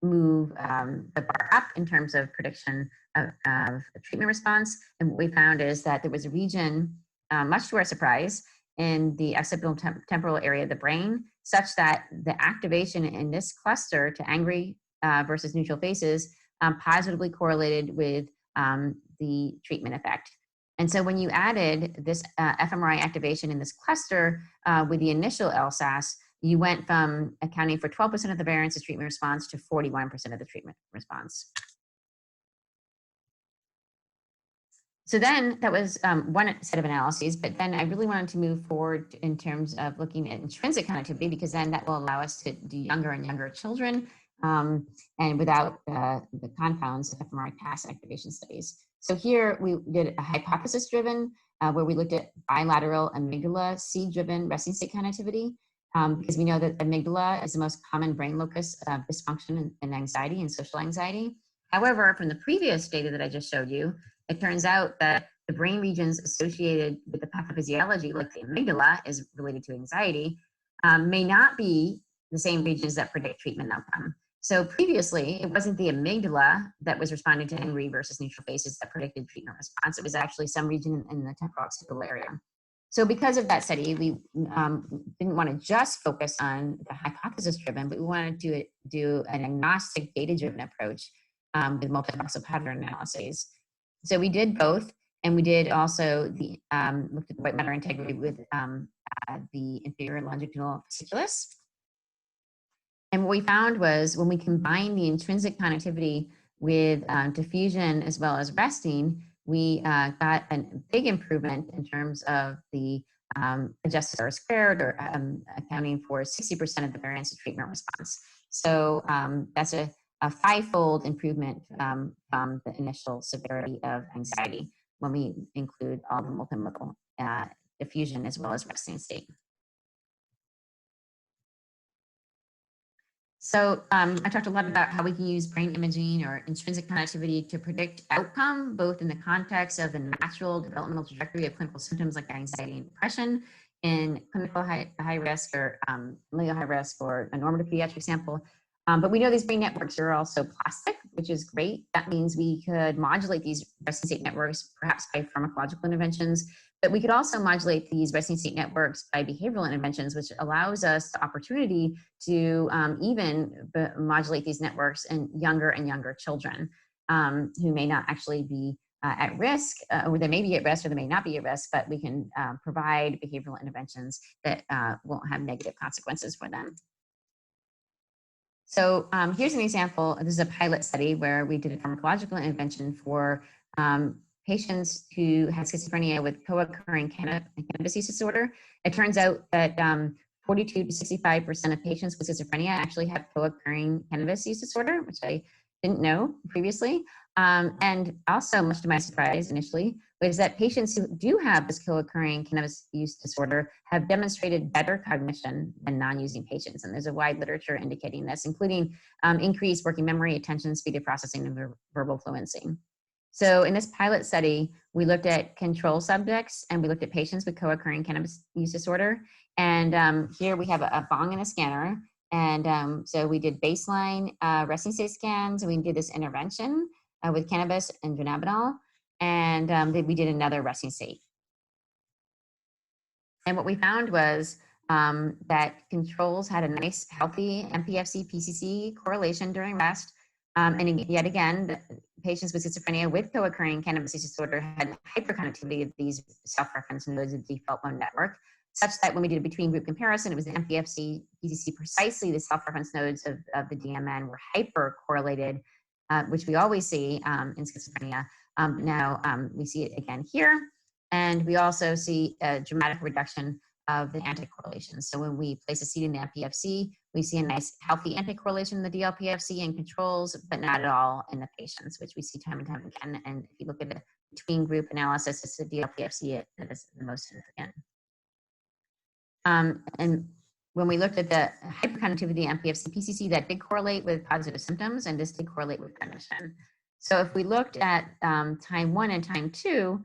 move the bar up in terms of prediction of treatment response. And what we found is that there was a region, much to our surprise, in the occipital temporal area of the brain, such that the activation in this cluster to angry versus neutral faces positively correlated with the treatment effect. And so when you added this fMRI activation in this cluster with the initial LSAS, you went from accounting for 12% of the variance of treatment response to 41% of the treatment response. So then that was one set of analyses, but then I really wanted to move forward in terms of looking at intrinsic connectivity, because then that will allow us to do younger and younger children and without the confounds of fMRI task activation studies. So here we did a hypothesis-driven where we looked at bilateral amygdala seed-driven resting state connectivity, because we know that amygdala is the most common brain locus of dysfunction and anxiety and social anxiety. However, from the previous data that I just showed you, it turns out that the brain regions associated with the pathophysiology, like the amygdala is related to anxiety, may not be the same regions that predict treatment outcome. So previously, it wasn't the amygdala that was responding to angry versus neutral faces that predicted treatment response. It was actually some region in the temporal occipital area. So because of that study, we didn't want to just focus on the hypothesis-driven, but we wanted to do an agnostic data-driven approach with multivoxel pattern analyses. So we did both, and we did also looked at the white matter integrity with the inferior longitudinal fasciculus. And what we found was when we combined the intrinsic connectivity with diffusion as well as resting, we got a big improvement in terms of the adjusted R squared, or accounting for 60% of the variance of treatment response. So that's a 5-fold improvement from the initial severity of anxiety when we include all the multimodal diffusion as well as resting state. So I talked a lot about how we can use brain imaging or intrinsic connectivity to predict outcome, both in the context of the natural developmental trajectory of clinical symptoms like anxiety and depression in clinical high risk or familial high risk or a normative pediatric sample. But we know these brain networks are also plastic, which is great. That means we could modulate these resting state networks perhaps by pharmacological interventions, but we could also modulate these resting state networks by behavioral interventions, which allows us the opportunity to even modulate these networks in younger and younger children who may not actually be at risk, or they may be at risk or they may not be at risk, but we can provide behavioral interventions that won't have negative consequences for them. So here's an example. This is a pilot study where we did a pharmacological intervention for patients who had schizophrenia with co-occurring cannabis use disorder. It turns out that 42 to 65% of patients with schizophrenia actually have co-occurring cannabis use disorder, which I didn't know previously. And also, much to my surprise initially, was that patients who do have this co-occurring cannabis use disorder have demonstrated better cognition than non-using patients. And there's a wide literature indicating this, including increased working memory, attention, speed of processing, and verbal fluency. So in this pilot study, we looked at control subjects and we looked at patients with co-occurring cannabis use disorder. And here we have a bong and a scanner. And so we did baseline resting state scans. We did this intervention with cannabis and dronabinol. And then we did another resting state. And what we found was that controls had a nice, healthy MPFC-PCC correlation during rest. And yet again, the patients with schizophrenia with co-occurring cannabis use disorder had hyperconnectivity of these self-reference nodes of the default mode network, such that when we did a between group comparison, it was the MPFC-PCC, precisely the self-reference nodes of the DMN were hyper-correlated, which we always see in schizophrenia. Now we see it again here, and we also see a dramatic reduction of the anticorrelations. So when we place a seed in the MPFC, we see a nice healthy anticorrelation in the DLPFC and controls, but not at all in the patients, which we see time and time again. And if you look at the between group analysis, it's the DLPFC that is the most significant. And when we looked at the hyperconnectivity MPFC-PCC, that did correlate with positive symptoms, and this did correlate with cognition. So if we looked at time 1 and time 2,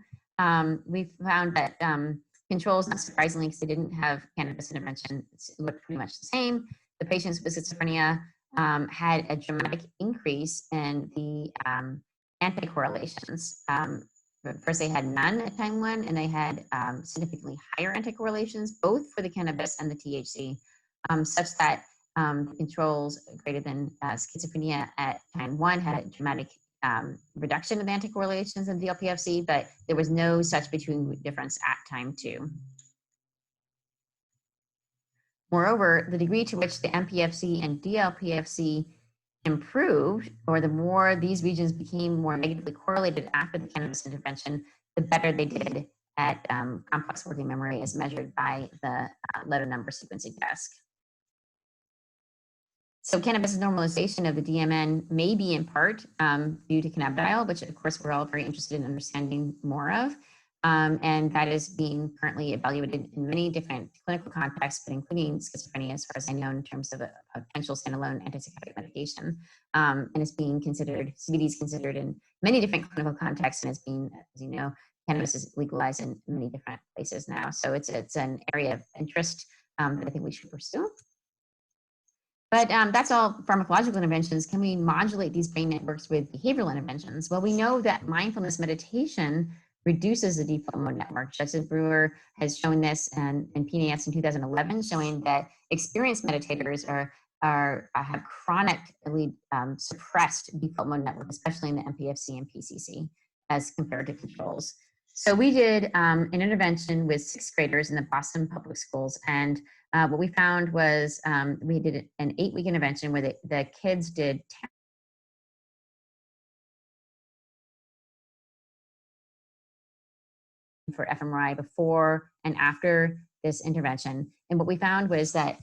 we found that controls, not surprisingly, because they didn't have cannabis intervention, looked pretty much the same. The patients with schizophrenia had a dramatic increase in the anticorrelations. First, they had none at time 1, and they had significantly higher anticorrelations, both for the cannabis and the THC, such that controls greater than schizophrenia at time 1 had a dramatic reduction of anticorrelations in DLPFC, but there was no such between difference at time 2. Moreover, the degree to which the MPFC and DLPFC improved, or the more these regions became more negatively correlated after the cannabis intervention, the better they did at complex working memory as measured by the letter number sequencing task. So cannabis normalization of the DMN may be in part due to cannabidiol, which of course we're all very interested in understanding more of. And that is being currently evaluated in many different clinical contexts, but including schizophrenia, as far as I know, in terms of a potential standalone antipsychotic medication. And it's being considered, CBD is considered in many different clinical contexts, and it's being, as you know, cannabis is legalized in many different places now. So it's an area of interest that I think we should pursue. But that's all pharmacological interventions. Can we modulate these brain networks with behavioral interventions? Well, we know that mindfulness meditation reduces the default mode network. Justice Brewer has shown this in PNAS in 2011, showing that experienced meditators have chronically suppressed default mode network, especially in the MPFC and PCC, as compared to controls. So we did an intervention with 6th graders in the Boston Public Schools, and what we found was we did an 8-week intervention where the kids did 10 for fMRI before and after this intervention. And what we found was that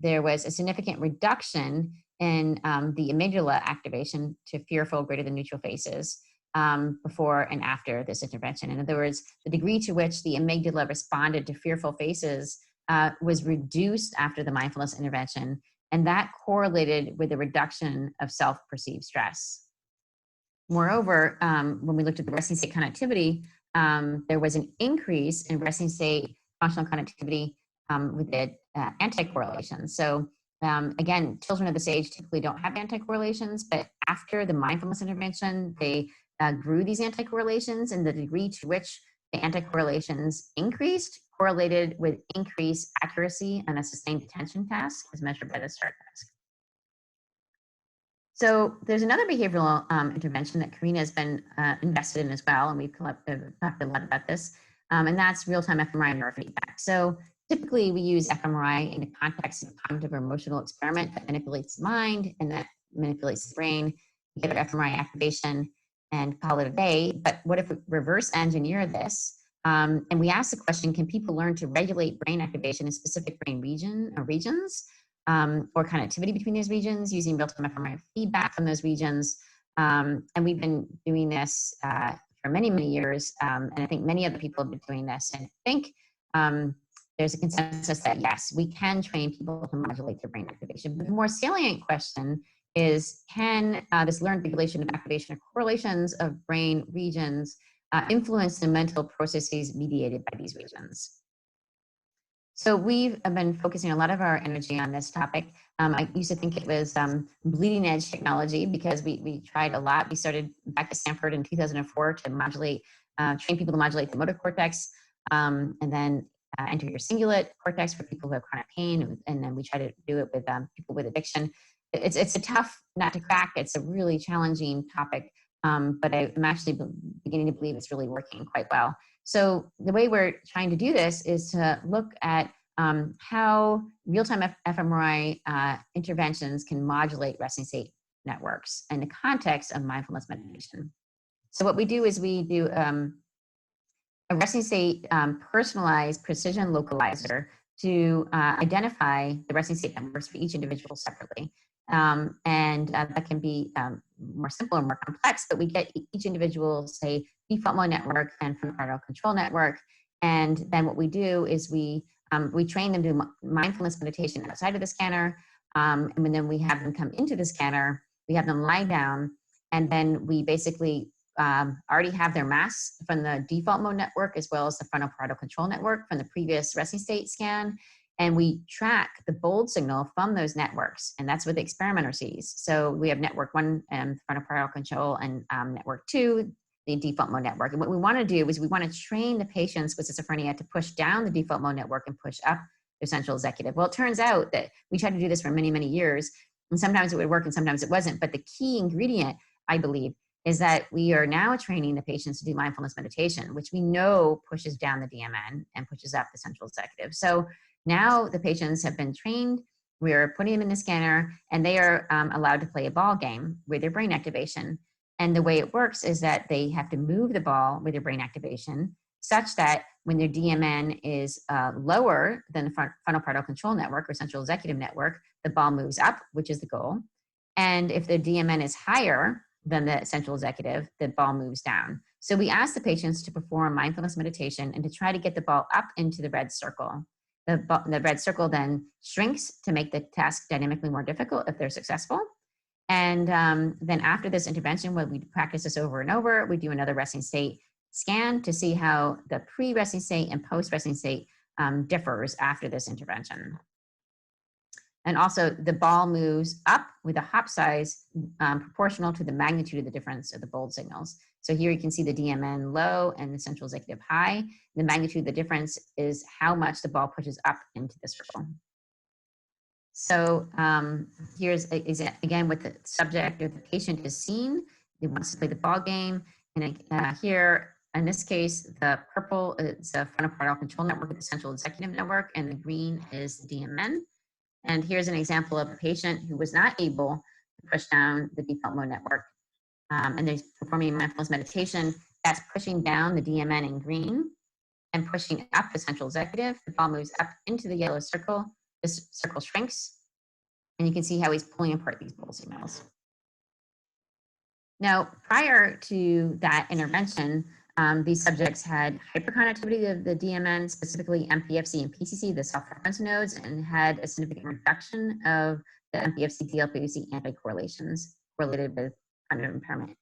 there was a significant reduction in the amygdala activation to fearful greater than neutral faces before and after this intervention. In other words, the degree to which the amygdala responded to fearful faces was reduced after the mindfulness intervention, and that correlated with the reduction of self-perceived stress. Moreover, when we looked at the resting state connectivity, there was an increase in resting state functional connectivity with the anticorrelations. So again, children of this age typically don't have anticorrelations, but after the mindfulness intervention, they grew these anticorrelations, and the degree to which the anticorrelations increased correlated with increased accuracy on a sustained attention task as measured by the START task. So there's another behavioral intervention that Karina has been invested in as well, and we've talked a lot about this, and that's real-time fMRI neurofeedback. So typically we use fMRI in the context of a cognitive or emotional experiment that manipulates the mind and that manipulates the brain. We get our fMRI activation and call it a day. But what if we reverse engineer this And we asked the question, can people learn to regulate brain activation in specific brain regions or connectivity between these regions using real-time fMRI feedback from those regions? And we've been doing this for many, many years. And I think many other people have been doing this. And I think there's a consensus that yes, we can train people to modulate their brain activation. But the more salient question is, can this learned regulation of activation or correlations of brain regions influence the mental processes mediated by these regions? So we've been focusing a lot of our energy on this topic. I used to think it was bleeding edge technology because we tried a lot. We started back at Stanford in 2004 to modulate, train people to modulate the motor cortex, and then anterior cingulate cortex for people who have chronic pain. And then we try to do it with people with addiction. It's a tough nut to crack. It's a really challenging topic, but I'm actually beginning to believe it's really working quite well. So the way we're trying to do this is to look at how real-time fMRI interventions can modulate resting state networks in the context of mindfulness meditation. So what we do is we do a resting state personalized precision localizer to identify the resting state networks for each individual separately. And that can be more simple or more complex, but we get each individual, say, default mode network and frontal control network. And then what we do is we train them to do mindfulness meditation outside of the scanner. And then we have them come into the scanner, we have them lie down, and then we basically already have their masks from the default mode network as well as the frontal parietal control network from the previous resting state scan. And we track the bold signal from those networks, and that's what the experimenter sees. So we have network 1 and frontal parietal control, and network 2, the default mode network. And what we want to do is we want to train the patients with schizophrenia to push down the default mode network and push up their central executive. Well, it turns out that we tried to do this for many, many years, and sometimes it would work and sometimes it wasn't. But the key ingredient, I believe, is that we are now training the patients to do mindfulness meditation, which we know pushes down the DMN and pushes up the central executive. So now the patients have been trained, we're putting them in the scanner, and they are allowed to play a ball game with their brain activation. And the way it works is that they have to move the ball with their brain activation such that when their DMN is lower than the frontal parietal control network or central executive network, the ball moves up, which is the goal. And if the DMN is higher than the central executive, the ball moves down. So we ask the patients to perform mindfulness meditation and to try to get the ball up into the red circle. The red circle then shrinks to make the task dynamically more difficult if they're successful. And then after this intervention, when we practice this over and over, we do another resting state scan to see how the pre-resting state and post-resting state differs after this intervention. And also the ball moves up with a hop size proportional to the magnitude of the difference of the bold signals. So here you can see the DMN low and the central executive high. The magnitude of the difference is how much the ball pushes up into the circle. So here's again what the subject or the patient is seeing. They want to play the ball game. And here, in this case, the purple is the frontal parietal control network with the central executive network, and the green is the DMN. And here's an example of a patient who was not able to push down the default mode network. And they're performing mindfulness meditation. That's pushing down the DMN in green and pushing up the central executive. The ball moves up into the yellow circle. This circle shrinks. And you can see how he's pulling apart these bold signals. Now, prior to that intervention, these subjects had hyperconnectivity of the DMN, specifically MPFC and PCC, the self-reference nodes, and had a significant reduction of the MPFC DLPC anticorrelations correlated with cognitive impairment.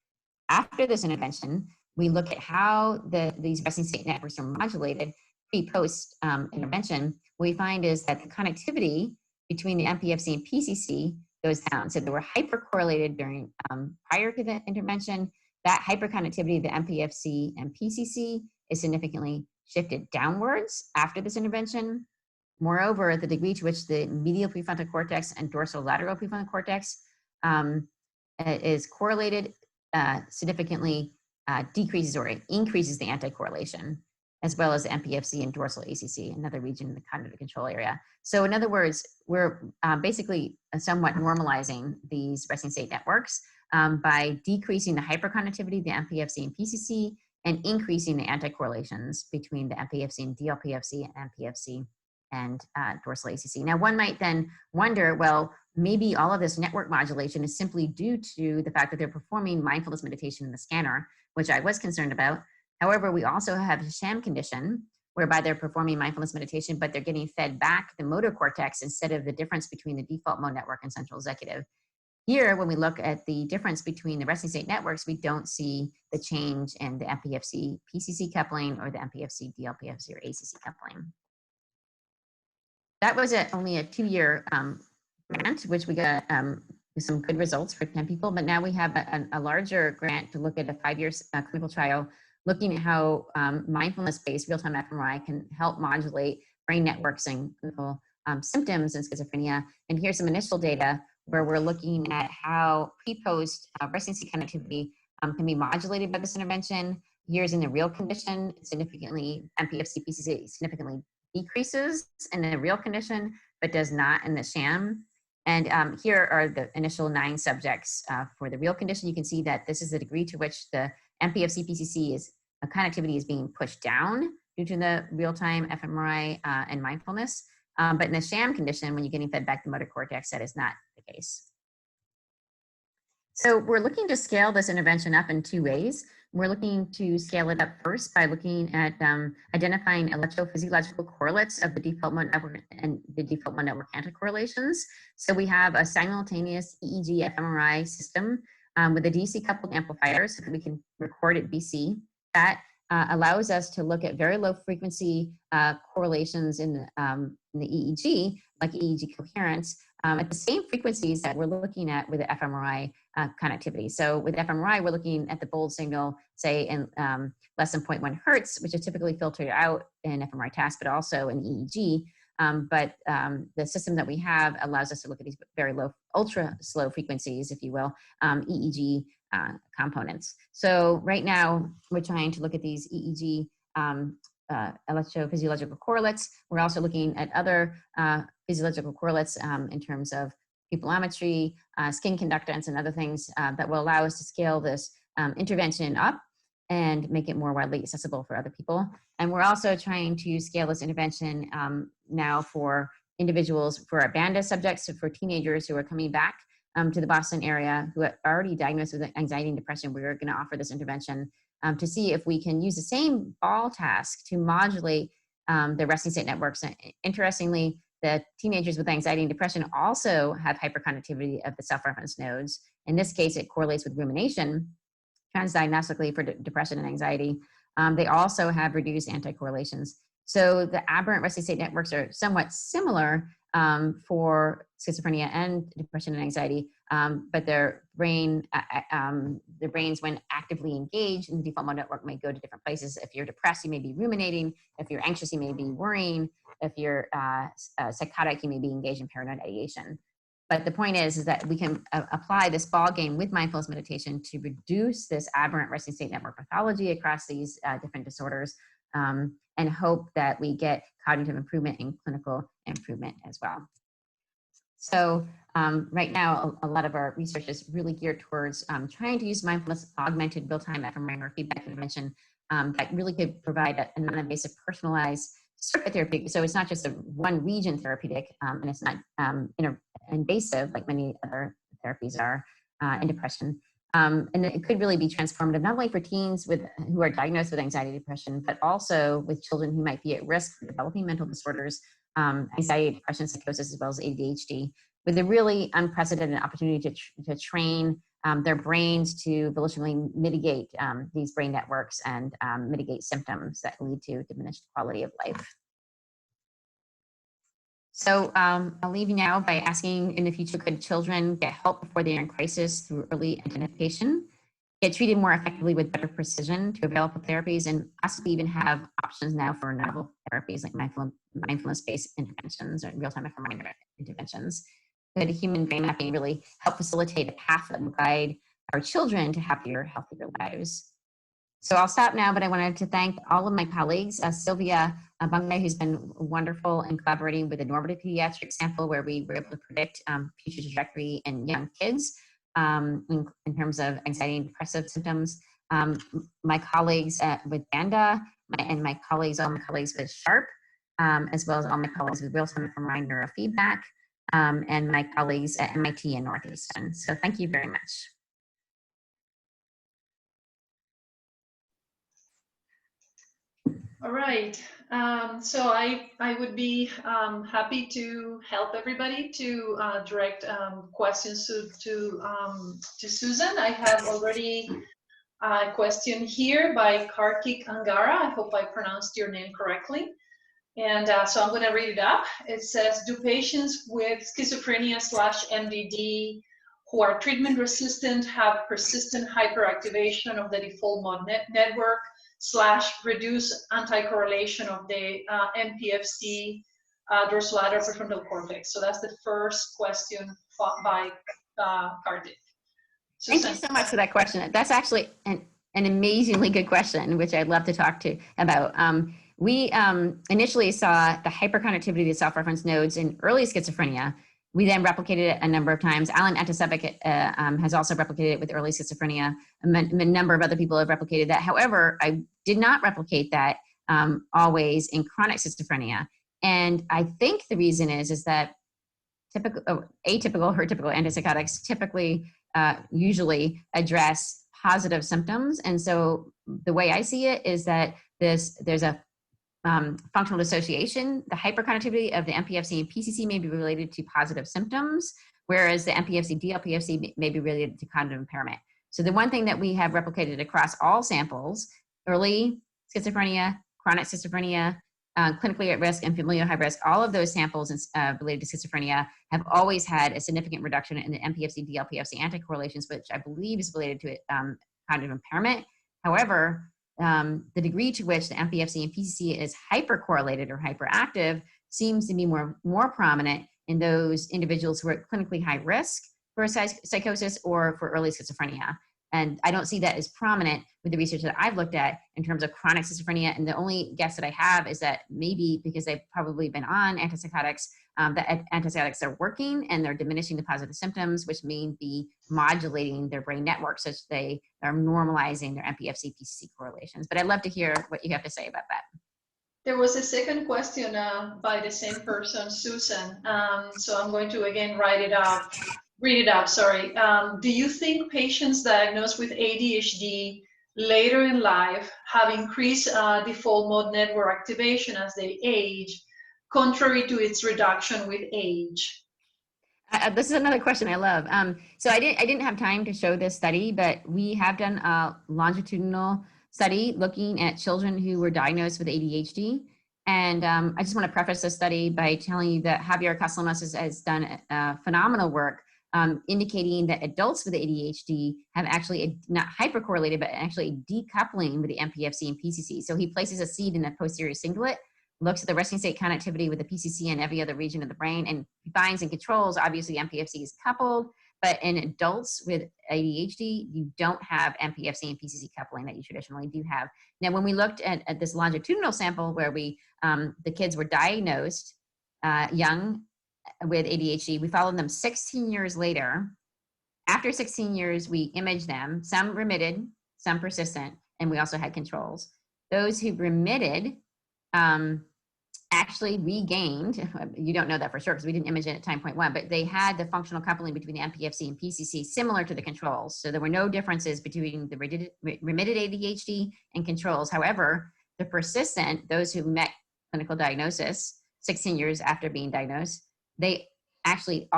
After this intervention, we look at how these resting state networks are modulated pre-post intervention. What we find is that the connectivity between the MPFC and PCC goes down. So they were hypercorrelated during prior to the intervention. That hyperconnectivity of the MPFC and PCC is significantly shifted downwards after this intervention. Moreover, the degree to which the medial prefrontal cortex and dorsolateral prefrontal cortex is correlated significantly decreases or increases the anticorrelation, as well as the MPFC and dorsal ACC, another region in the cognitive control area. So in other words, we're basically somewhat normalizing these resting state networks by decreasing the hyperconnectivity, the MPFC and PCC, and increasing the anticorrelations between the MPFC and DLPFC and MPFC and dorsal ACC. Now, one might then wonder, well, maybe all of this network modulation is simply due to the fact that they're performing mindfulness meditation in the scanner, which I was concerned about. However, we also have a sham condition whereby they're performing mindfulness meditation, but they're getting fed back the motor cortex instead of the difference between the default mode network and central executive. Here, when we look at the difference between the resting state networks, we don't see the change in the MPFC PCC coupling or the MPFC DLPFC or ACC coupling. That was only a 2-year grant, which we got some good results for 10 people, but now we have a larger grant to look at a 5-year clinical trial looking at how mindfulness-based real-time fMRI can help modulate brain networks and clinical symptoms in schizophrenia. And here's some initial data where we're looking at how pre-post resting state connectivity can be modulated by this intervention. Here's in the real condition, significantly, MPFC PCC significantly decreases in the real condition, but does not in the sham. And here are the initial 9 subjects for the real condition. You can see that this is the degree to which the MPFC PCC connectivity is being pushed down due to the real-time fMRI and mindfulness. But in the sham condition, when you're getting fed back the motor cortex, that is not the case. So we're looking to scale this intervention up in 2 ways. We're looking to scale it up first by looking at identifying electrophysiological correlates of the default mode network and the default mode network anticorrelations. So we have a simultaneous EEG fMRI system with a DC coupled amplifier so that we can record at BC. That allows us to look at very low frequency correlations in the EEG, like EEG coherence, at the same frequencies that we're looking at with the fMRI connectivity. So with fMRI, we're looking at the bold signal, say in less than 0.1 hertz, which is typically filtered out in fMRI task, but also in EEG. But the system that we have allows us to look at these very low, ultra slow frequencies, if you will, EEG components. So right now, we're trying to look at these EEG electrophysiological correlates. We're also looking at other physiological correlates in terms of pupillometry, skin conductance, and other things that will allow us to scale this intervention up and make it more widely accessible for other people. And we're also trying to scale this intervention now for individuals, for our BANDA subjects, so for teenagers who are coming back to the Boston area who are already diagnosed with anxiety and depression. We're going to offer this intervention to see if we can use the same ball task to modulate the resting state networks. And interestingly, the teenagers with anxiety and depression also have hyperconductivity of the self-reference nodes. In this case, it correlates with rumination, transdiagnostically for depression and anxiety. They also have reduced anticorrelations. So the aberrant resting state networks are somewhat similar for schizophrenia and depression and anxiety, but their brains, when actively engaged in the default mode network, may go to different places. If you're depressed, you may be ruminating. If you're anxious, you may be worrying. If you're psychotic, you may be engaged in paranoid ideation. But the point is that we can apply this ball game with mindfulness meditation to reduce this aberrant resting state network pathology across these different disorders, and hope that we get cognitive improvement and clinical improvement as well. So right now, a lot of our research is really geared towards trying to use mindfulness augmented real-time fMRI or feedback intervention that really could provide a non-invasive personalized circuit therapy. So it's not just a one region therapeutic, and it's not invasive like many other therapies are in depression. And it could really be transformative, not only for teens who are diagnosed with anxiety and depression, but also with children who might be at risk for developing mental disorders, anxiety, depression, psychosis, as well as ADHD, with a really unprecedented opportunity to train their brains to volitionally mitigate these brain networks and mitigate symptoms that lead to diminished quality of life. So I'll leave you now by asking, in the future, could children get help before they are in crisis through early identification, get treated more effectively with better precision to available therapies, and possibly even have options now for novel therapies like mindfulness-based interventions or real-time fMRI interventions? Could human brain mapping really help facilitate a path that will guide our children to happier, healthier lives? So I'll stop now, but I wanted to thank all of my colleagues, Sylvia Bungay, who's been wonderful in collaborating with a normative pediatric sample where we were able to predict future trajectory in young kids in terms of anxiety and depressive symptoms. my colleagues with BANDA, all my colleagues with SHARP, as well as all my colleagues with real-time fMRI neurofeedback, and my colleagues at MIT and Northeastern. So thank you very much. All right. So I would be happy to help everybody to direct questions to Susan. I have already a question here by Kartik Angara. I hope I pronounced your name correctly. And so I'm going to read it up. It says, do patients with schizophrenia/MDD who are treatment resistant have persistent hyperactivation of the default mode network / reduce anti-correlation of the MPFC dorsolateral prefrontal cortex? So that's the first question by Kartik. Thank you so much for that question. That's actually an amazingly good question, which I'd love to talk to about. We initially saw the hyperconnectivity of the self-reference nodes in early schizophrenia. We then replicated it a number of times. Alan Antisepik has also replicated it with early schizophrenia. A number of other people have replicated that. However, I did not replicate that always in chronic schizophrenia. And I think the reason is that atypical or typical antipsychotics typically usually address positive symptoms. And so the way I see it is that there's a functional dissociation. The hyperconnectivity of the MPFC and PCC may be related to positive symptoms, whereas the MPFC, DLPFC may be related to cognitive impairment. So the one thing that we have replicated across all samples, early schizophrenia, chronic schizophrenia, clinically at risk and familial high risk, all of those samples related to schizophrenia have always had a significant reduction in the MPFC, DLPFC anticorrelations, which I believe is related to cognitive impairment. However, the degree to which the MPFC and PCC is hypercorrelated or hyperactive seems to be more prominent in those individuals who are at clinically high risk for psychosis or for early schizophrenia. And I don't see that as prominent with the research that I've looked at in terms of chronic schizophrenia. And the only guess that I have is that maybe because they've probably been on antipsychotics, that antipsychotics are working and they're diminishing the positive symptoms, which may be modulating their brain network such they are normalizing their MPFC PCC correlations. But I'd love to hear what you have to say about that. There was a second question by the same person, Susan. So I'm going to again read it out. Sorry. Do you think patients diagnosed with ADHD later in life have increased default mode network activation as they age, contrary to its reduction with age? This is another question I love. So I didn't have time to show this study, but we have done a longitudinal study looking at children who were diagnosed with ADHD. And I just want to preface this study by telling you that Javier Castellanos has done phenomenal work indicating that adults with ADHD have actually not hypercorrelated, but actually decoupling with the MPFC and PCC. So he places a seed in the posterior cingulate, looks at the resting state connectivity with the PCC and every other region of the brain, and finds and controls, obviously MPFC is coupled, but in adults with ADHD, you don't have MPFC and PCC coupling that you traditionally do have. Now, when we looked at this longitudinal sample where the kids were diagnosed young with ADHD, we followed them 16 years later. After 16 years, we imaged them, some remitted, some persistent, and we also had controls. Those who remitted actually regained, you don't know that for sure because we didn't image it at time point 1, but they had the functional coupling between the MPFC and PCC similar to the controls. So there were no differences between the remitted ADHD and controls. However, the persistent, those who met clinical diagnosis 16 years after being diagnosed, they actually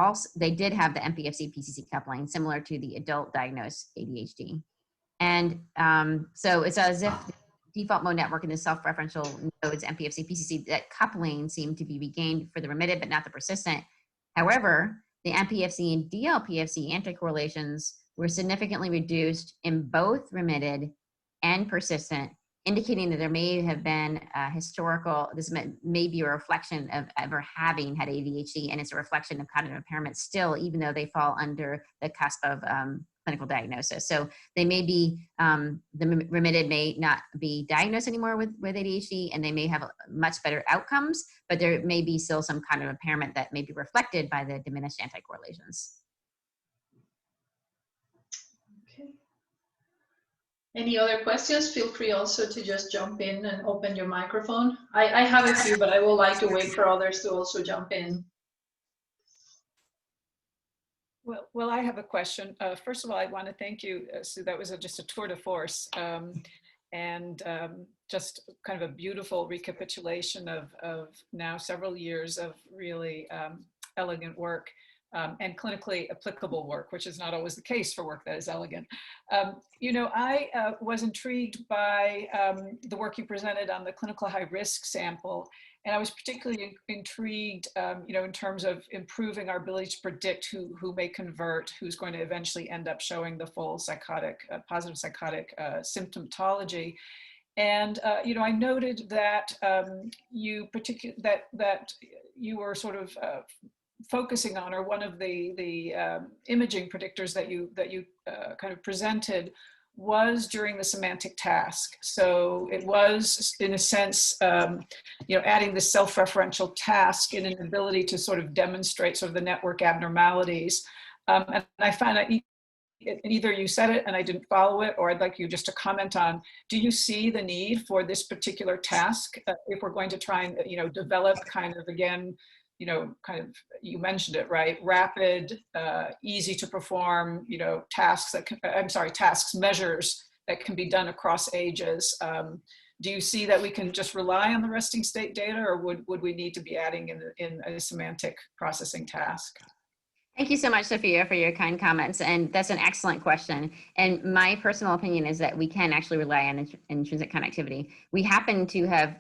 did have the MPFC PCC coupling similar to the adult diagnosed ADHD. And so it's as if the default mode network in the self-referential nodes, MPFC, PCC, that coupling seemed to be regained for the remitted, but not the persistent. However, the MPFC and DLPFC anticorrelations were significantly reduced in both remitted and persistent, indicating that there may have been this may be a reflection of ever having had ADHD, and it's a reflection of cognitive impairment still, even though they fall under the cusp of clinical diagnosis. So they may be, the remitted may not be diagnosed anymore with ADHD, and they may have much better outcomes, but there may be still some cognitive impairment that may be reflected by the diminished anticorrelations. Okay. Any other questions? Feel free also to just jump in and open your microphone. I have a few, but I will like to wait for others to also jump in. Well, I have a question. First of all, I want to thank you. So that was just a tour de force, and just kind of a beautiful recapitulation of now several years of really elegant work and clinically applicable work, which is not always the case for work that is elegant. You know, I was intrigued by the work you presented on the clinical high risk sample. And I was particularly intrigued, you know, in terms of improving our ability to predict who may convert, who's going to eventually end up showing the full psychotic, positive psychotic symptomatology. And you know, I noted that that you were sort of focusing on, or one of the imaging predictors that you kind of presented was during the semantic task. So it was, in a sense, you know, adding the self-referential task in an ability to sort of demonstrate sort of the network abnormalities. And I found that either you said it and I didn't follow it, or I'd like you just to comment on, do you see the need for this particular task if we're going to try and, you know, develop kind of, again, you know, kind of, you mentioned it, right? Rapid, easy to perform, you know, tasks that can, tasks, measures that can be done across ages. Do you see that we can just rely on the resting state data, or would we need to be adding in a semantic processing task? Thank you so much, Sophia, for your kind comments. And that's an excellent question. And my personal opinion is that we can actually rely on intrinsic connectivity. We happen to have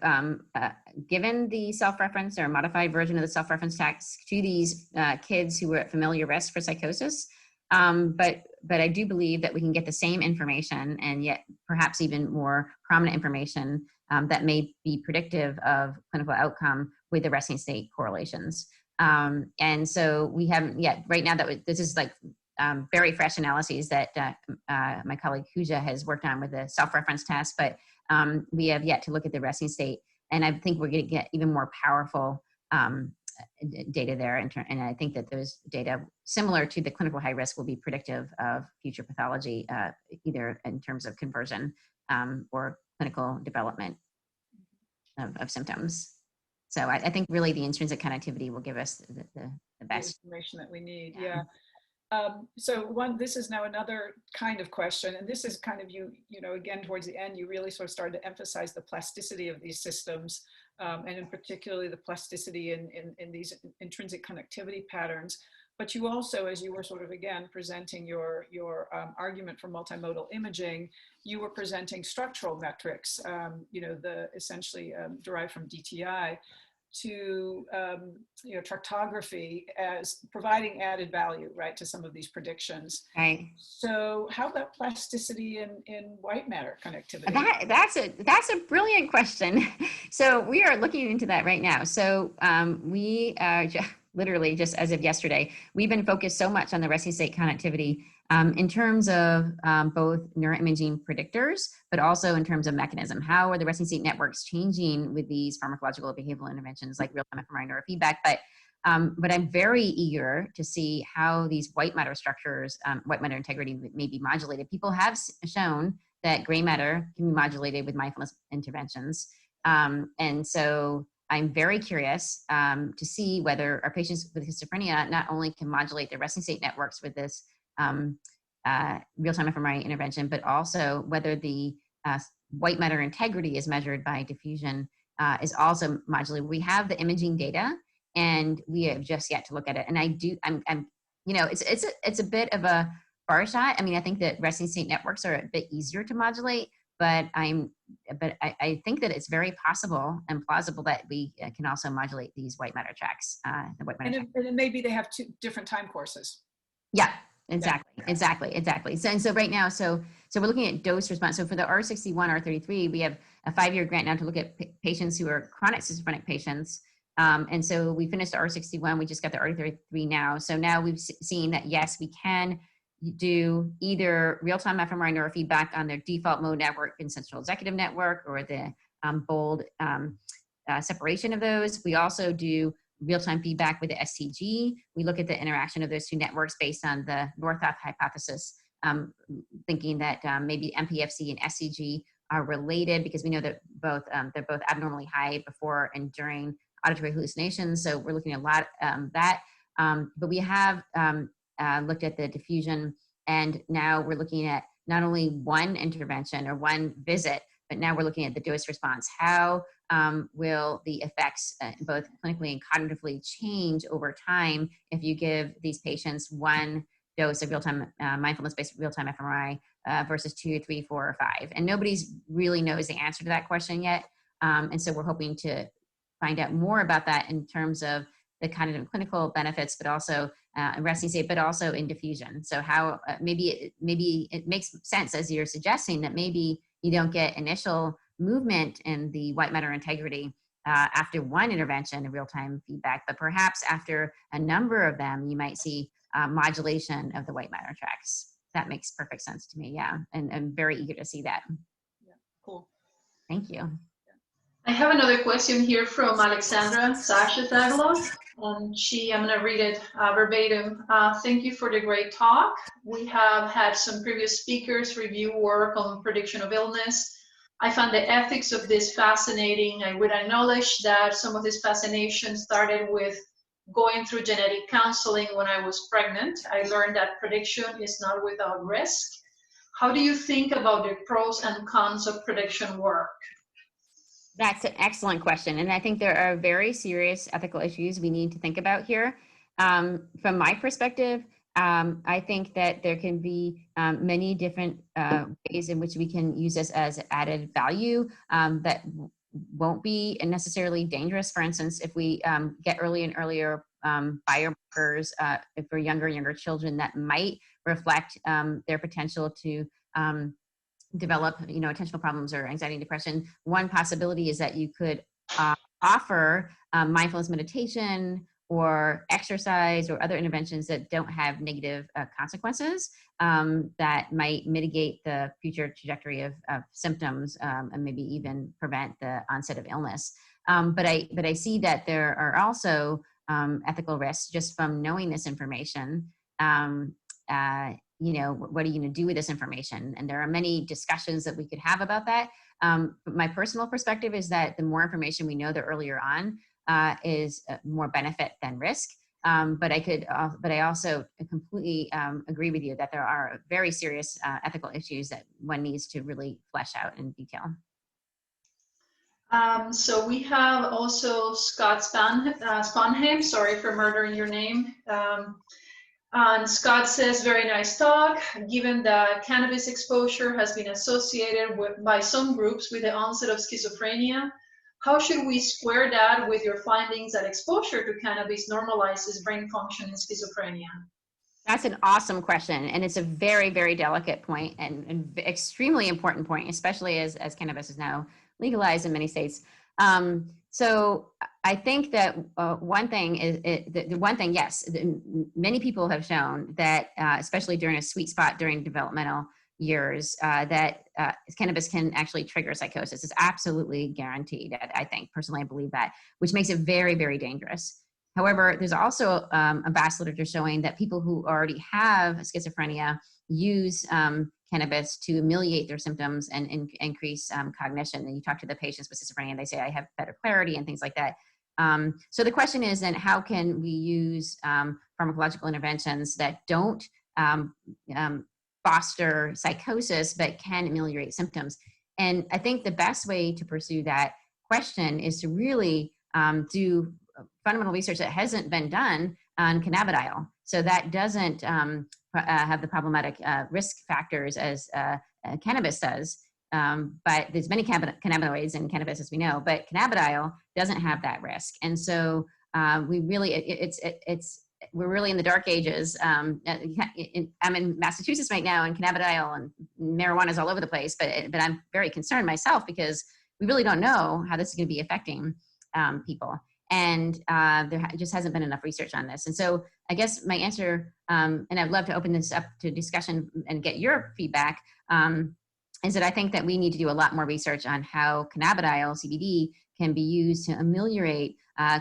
given the self-reference or modified version of the self-reference task to these kids who were at familiar risk for psychosis. But I do believe that we can get the same information, and yet perhaps even more prominent information that may be predictive of clinical outcome with the resting state correlations. And so we haven't yet, right now, this is like very fresh analyses that my colleague Huja has worked on with the self-reference test, but we have yet to look at the resting state. And I think we're going to get even more powerful data there. And I think that those data, similar to the clinical high risk, will be predictive of future pathology, either in terms of conversion or clinical development of symptoms. So I think really the intrinsic connectivity will give us the best information that we need. Yeah. So this is now another kind of question, and this is kind of you know, again, towards the end, you really sort of started to emphasize the plasticity of these systems, and in particularly the plasticity in these intrinsic connectivity patterns. But you also, as you were sort of, again, presenting your argument for multimodal imaging, you were presenting structural metrics, you know, essentially derived from DTI, to you know, tractography as providing added value, right, to some of these predictions. Right. So how about plasticity in white matter connectivity? That's a brilliant question. So we are looking into that right now. So we are literally just as of yesterday, we've been focused so much on the resting state connectivity in terms of both neuroimaging predictors, but also in terms of mechanism. How are the resting state networks changing with these pharmacological behavioral interventions like real-time fMRI neurofeedback? But I'm very eager to see how these white matter structures, white matter integrity may be modulated. People have shown that gray matter can be modulated with mindfulness interventions. And so I'm very curious to see whether our patients with schizophrenia not only can modulate their resting state networks with this real-time fMRI intervention, but also whether the white matter integrity is measured by diffusion is also modulated. We have the imaging data, and we have just yet to look at it. And I'm you know, it's a bit of a far shot. I mean, I think that resting state networks are a bit easier to modulate, but I think that it's very possible and plausible that we can also modulate these white matter tracks. The white matter and then maybe they have two different time courses. Yeah, exactly. So right now, so we're looking at dose response. So for the R61, R33, we have a 5-year grant now to look at patients who are chronic schizophrenic patients. And so we finished the R61, we just got the R33 now. So now we've seen that, yes, we can do either real-time fMRI neurofeedback on their default mode network and central executive network, or the bold separation of those. We also do real-time feedback with the STG. We look at the interaction of those two networks based on the North-South hypothesis thinking that maybe MPFC and SCG are related, because we know that they're both abnormally high before and during auditory hallucinations. So we're looking at a lot that, but we have looked at the diffusion, and now we're looking at not only one intervention or one visit, but now we're looking at the dose response. How will the effects both clinically and cognitively change over time if you give these patients one dose of real-time mindfulness-based real-time fMRI versus 2, 3, 4, or 5? And nobody's really knows the answer to that question yet. And so we're hoping to find out more about that in terms of the kind of clinical benefits, but also in resting state, but also in diffusion. So how maybe it makes sense, as you're suggesting, that maybe you don't get initial movement in the white matter integrity after one intervention of real-time feedback, but perhaps after a number of them, you might see modulation of the white matter tracks. That makes perfect sense to me. Yeah, and I'm very eager to see that. Yeah, cool. Thank you. I have another question here from Alexandra Sasha-Tagalog, and I'm going to read it verbatim. Thank you for the great talk. We have had some previous speakers review work on prediction of illness. I found the ethics of this fascinating. I would acknowledge that some of this fascination started with going through genetic counseling when I was pregnant. I learned that prediction is not without risk. How do you think about the pros and cons of prediction work? That's an excellent question. And I think there are very serious ethical issues we need to think about here. From my perspective, I think that there can be many different ways in which we can use this as added value that won't be necessarily dangerous. For instance, if we get early and earlier biomarkers for younger and younger children that might reflect their potential to develop, attentional problems or anxiety and depression. One possibility is that you could offer mindfulness meditation or exercise or other interventions that don't have negative consequences that might mitigate the future trajectory of symptoms and maybe even prevent the onset of illness. But I see that there are also ethical risks just from knowing this information. What are you going to do with this information? And there are many discussions that we could have about that. But my personal perspective is that the more information we know, the earlier on is more benefit than risk. But I also completely agree with you that there are very serious ethical issues that one needs to really flesh out in detail. So we have also Scott Spanheim, sorry for murdering your name. And Scott says, very nice talk. Given that cannabis exposure has been associated by some groups with the onset of schizophrenia, how should we square that with your findings that exposure to cannabis normalizes brain function in schizophrenia? That's an awesome question. And it's a very, very delicate point and extremely important point, especially as cannabis is now legalized in many states. So I think that one thing is, yes, many people have shown that, especially during a sweet spot during developmental years, that cannabis can actually trigger psychosis. It's absolutely guaranteed. I think, personally, I believe that, which makes it very, very dangerous. However, there's also a vast literature showing that people who already have schizophrenia use cannabis to ameliorate their symptoms and increase cognition. And you talk to the patients with schizophrenia and they say, I have better clarity and things like that. So the question is then, how can we use pharmacological interventions that don't foster psychosis but can ameliorate symptoms? And I think the best way to pursue that question is to really do fundamental research that hasn't been done on cannabidiol. So that doesn't have the problematic risk factors as cannabis does. But there's many cannabinoids in cannabis, as we know, but cannabidiol doesn't have that risk. And so we're really in the dark ages. I'm in Massachusetts right now, and cannabidiol and marijuana is all over the place, but I'm very concerned myself because we really don't know how this is going to be affecting people. And there just hasn't been enough research on this. And so I guess my answer, and I'd love to open this up to discussion and get your feedback, is that I think that we need to do a lot more research on how cannabidiol, CBD, can be used to ameliorate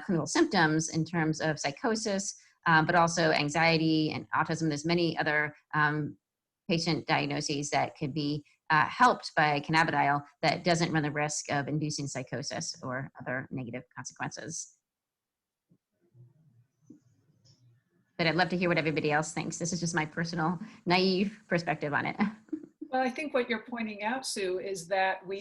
clinical symptoms in terms of psychosis, but also anxiety and autism. There's many other patient diagnoses that could be helped by cannabidiol that doesn't run the risk of inducing psychosis or other negative consequences. But I'd love to hear what everybody else thinks. This is just my personal naive perspective on it. Well, I think what you're pointing out, Sue, is that we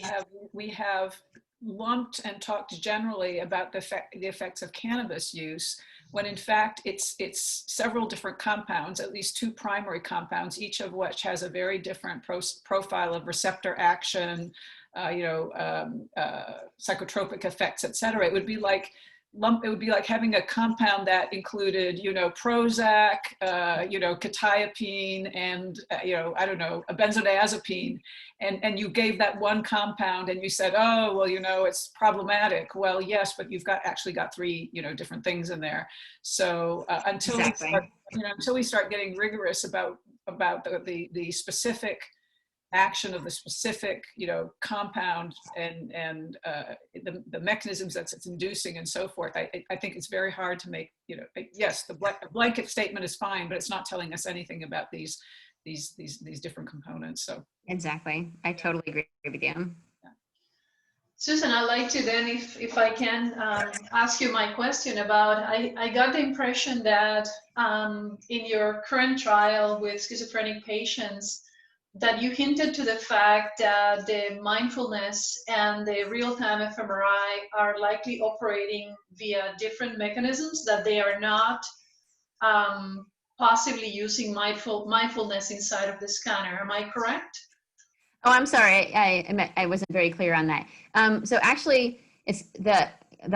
have lumped and talked generally about the effects of cannabis use, when in fact it's several different compounds, at least 2 primary compounds, each of which has a very different profile of receptor action, psychotropic effects, et cetera. It would be like having a compound that included, Prozac, quetiapine, and, I don't know, a benzodiazepine. And you gave that one compound and you said, oh, well, it's problematic. Well, yes, but you've actually got 3, different things in there. So until we start getting rigorous about the specific action of the specific, compound and the mechanisms that it's inducing and so forth, I think it's very hard to make, yes, the blanket statement is fine, but it's not telling us anything about these different components. So exactly, I totally agree with you. Susan, I'd like to then, if I can, ask you my question about, I got the impression that in your current trial with schizophrenic patients, that you hinted to the fact that the mindfulness and the real-time fMRI are likely operating via different mechanisms, that they are not possibly using mindfulness inside of the scanner. Am I correct? Oh, I'm sorry. I wasn't very clear on that. So actually, it's the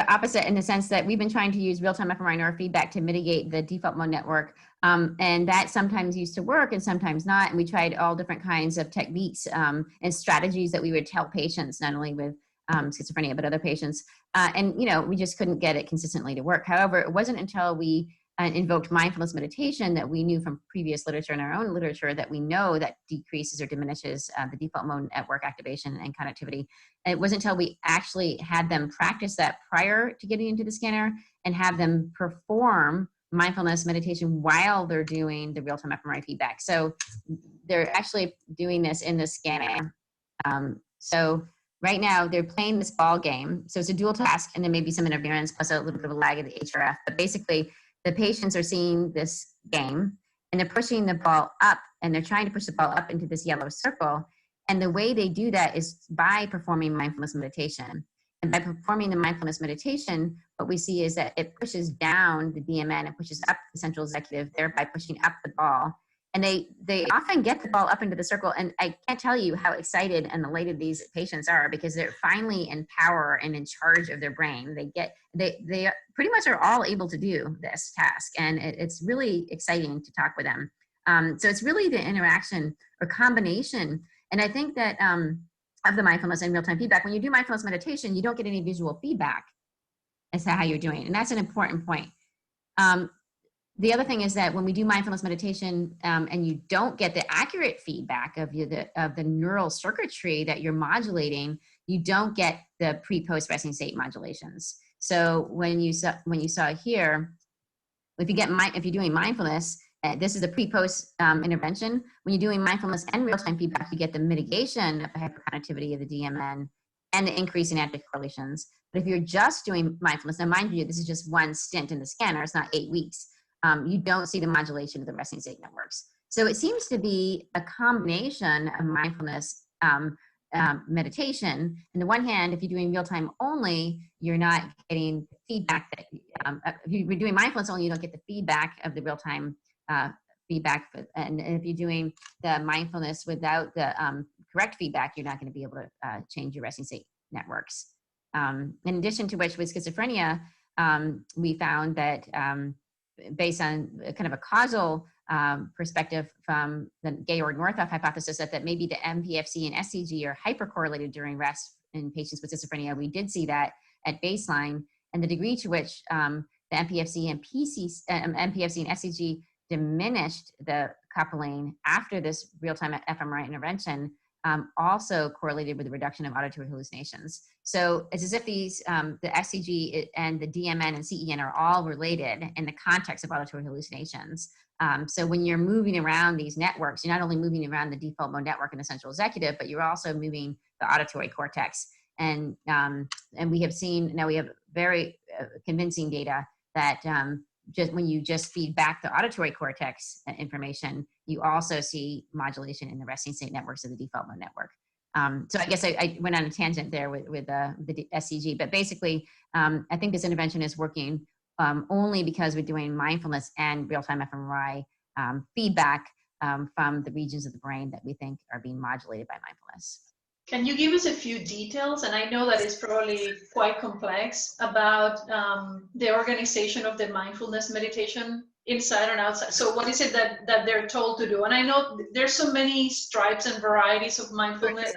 opposite in the sense that we've been trying to use real-time fMRI neurofeedback to mitigate the default mode network. And that sometimes used to work and sometimes not. And we tried all different kinds of techniques and strategies that we would tell patients, not only with schizophrenia, but other patients. And, we just couldn't get it consistently to work. However, it wasn't until we invoked mindfulness meditation that we knew from previous literature and our own literature that we know that decreases or diminishes the default mode network activation and connectivity. And it wasn't until we actually had them practice that prior to getting into the scanner and have them perform mindfulness meditation while they're doing the real-time fMRI feedback. So they're actually doing this in the scanner. So right now they're playing this ball game. So it's a dual task, and there may be some interference plus a little bit of a lag of the HRF, but basically the patients are seeing this game and they're pushing the ball up, and they're trying to push the ball up into this yellow circle. And the way they do that is by performing mindfulness meditation. And by performing the mindfulness meditation, what we see is that it pushes down the DMN and pushes up the central executive, thereby pushing up the ball. And they often get the ball up into the circle. And I can't tell you how excited and elated these patients are, because they're finally in power and in charge of their brain. They pretty much are all able to do this task. And it's really exciting to talk with them. So it's really the interaction or combination. And I think that of the mindfulness and real-time feedback, when you do mindfulness meditation, you don't get any visual feedback as to how you're doing. And that's an important point. The other thing is that when we do mindfulness meditation and you don't get the accurate feedback of the neural circuitry that you're modulating, you don't get the pre-post resting state modulations. So when you saw here, if you're doing mindfulness, this is the pre-post intervention. When you're doing mindfulness and real-time feedback, you get the mitigation of the hyperconnectivity of the DMN and the increase in anticorrelations. But if you're just doing mindfulness, now mind you, this is just one stint in the scanner, it's not 8 weeks. You don't see the modulation of the resting state networks. So it seems to be a combination of mindfulness meditation. On the one hand, if you're doing real time only, you're not getting feedback that, if you're doing mindfulness only, you don't get the feedback of the real time feedback. And if you're doing the mindfulness without the correct feedback, you're not going to be able to change your resting state networks. In addition to which, with schizophrenia, we found that based on kind of a causal perspective from the Georg-Northoff hypothesis that maybe the MPFC and SCG are hypercorrelated during rest in patients with schizophrenia. We did see that at baseline, and the degree to which the MPFC and SCG diminished the coupling after this real-time fMRI intervention also correlated with the reduction of auditory hallucinations. So it's as if these, the SCG and the DMN and CEN are all related in the context of auditory hallucinations. So when you're moving around these networks, you're not only moving around the default mode network and the central executive, but you're also moving the auditory cortex. And we have seen, now we have very convincing data that just when you just feed back the auditory cortex information, you also see modulation in the resting state networks of the default mode network. So I guess I went on a tangent there with the SCG, but basically, I think this intervention is working only because we're doing mindfulness and real-time fMRI feedback from the regions of the brain that we think are being modulated by mindfulness. Can you give us a few details? And I know that it's probably quite complex about the organization of the mindfulness meditation inside and outside. So what is it that they're told to do? And I know there's so many stripes and varieties of mindfulness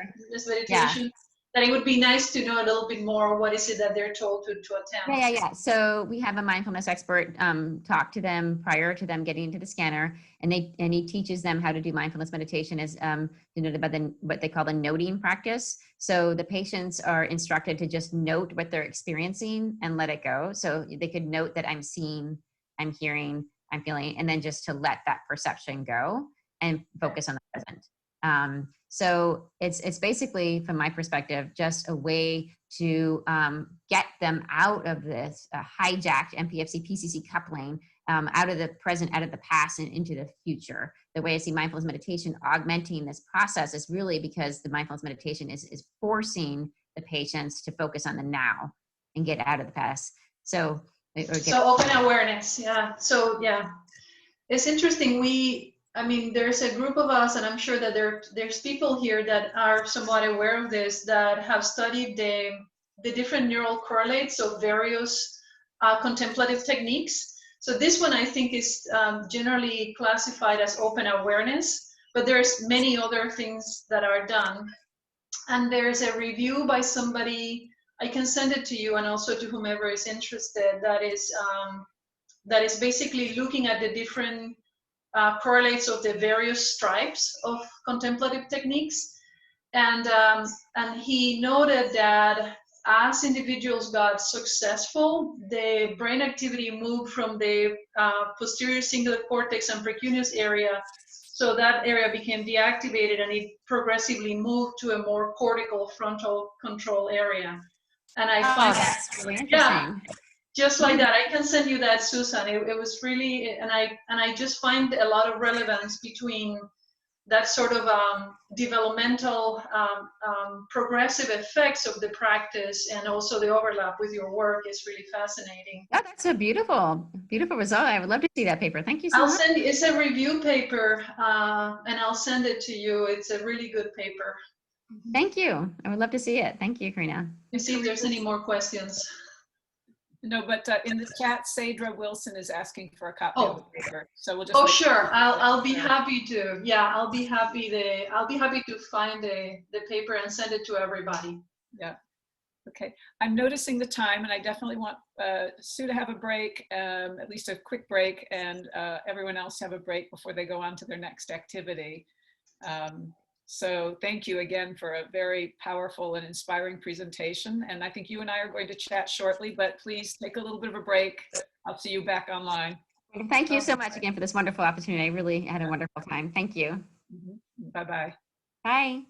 meditation that it would be nice to know a little bit more. What is it that they're told to attempt? Yeah. So we have a mindfulness expert talk to them prior to them getting into the scanner, and he teaches them how to do mindfulness meditation as denoted by what they call the noting practice. So the patients are instructed to just note what they're experiencing and let it go. So they could note that I'm seeing, I'm hearing, I'm feeling, and then just to let that perception go and focus on the present. So it's basically, from my perspective, just a way to get them out of this hijacked MPFC PCC coupling, out of the present, out of the past, and into the future. The way I see mindfulness meditation augmenting this process is really because the mindfulness meditation is forcing the patients to focus on the now and get out of the past. So open awareness, yeah. So yeah, it's interesting. I mean, there's a group of us, and I'm sure that there's people here that are somewhat aware of this, that have studied the different neural correlates of various contemplative techniques. So this one I think is generally classified as open awareness, but there's many other things that are done. And there's a review by somebody, I can send it to you and also to whomever is interested, that is basically looking at the different correlates of the various stripes of contemplative techniques, and he noted that as individuals got successful, the brain activity moved from the posterior cingulate cortex and precuneus area, so that area became deactivated, and it progressively moved to a more cortical frontal control area. And I find that's really interesting. Yeah, just like that. I can send you that, Susan. It was really, and I just find a lot of relevance between that sort of developmental progressive effects of the practice and also the overlap with your work is really fascinating. Oh, that's a beautiful result. I would love to see that paper. Thank you so much. It's a review paper, and I'll send it to you. It's a really good paper. Thank you. I would love to see it. Thank you, Karina. You see if there's any more questions. No, but in the chat, Sadra Wilson is asking for a copy of the paper. So we'll just. Oh, sure. I'll be happy to. Yeah, I'll be happy to find the paper and send it to everybody. Yeah. Okay. I'm noticing the time, and I definitely want Sue to have a break, at least a quick break, and everyone else have a break before they go on to their next activity. So thank you again for a very powerful and inspiring presentation. And I think you and I are going to chat shortly, but please take a little bit of a break. I'll see you back online. Thank you so much again for this wonderful opportunity. I really had a wonderful time. Thank you. Bye-bye. Bye.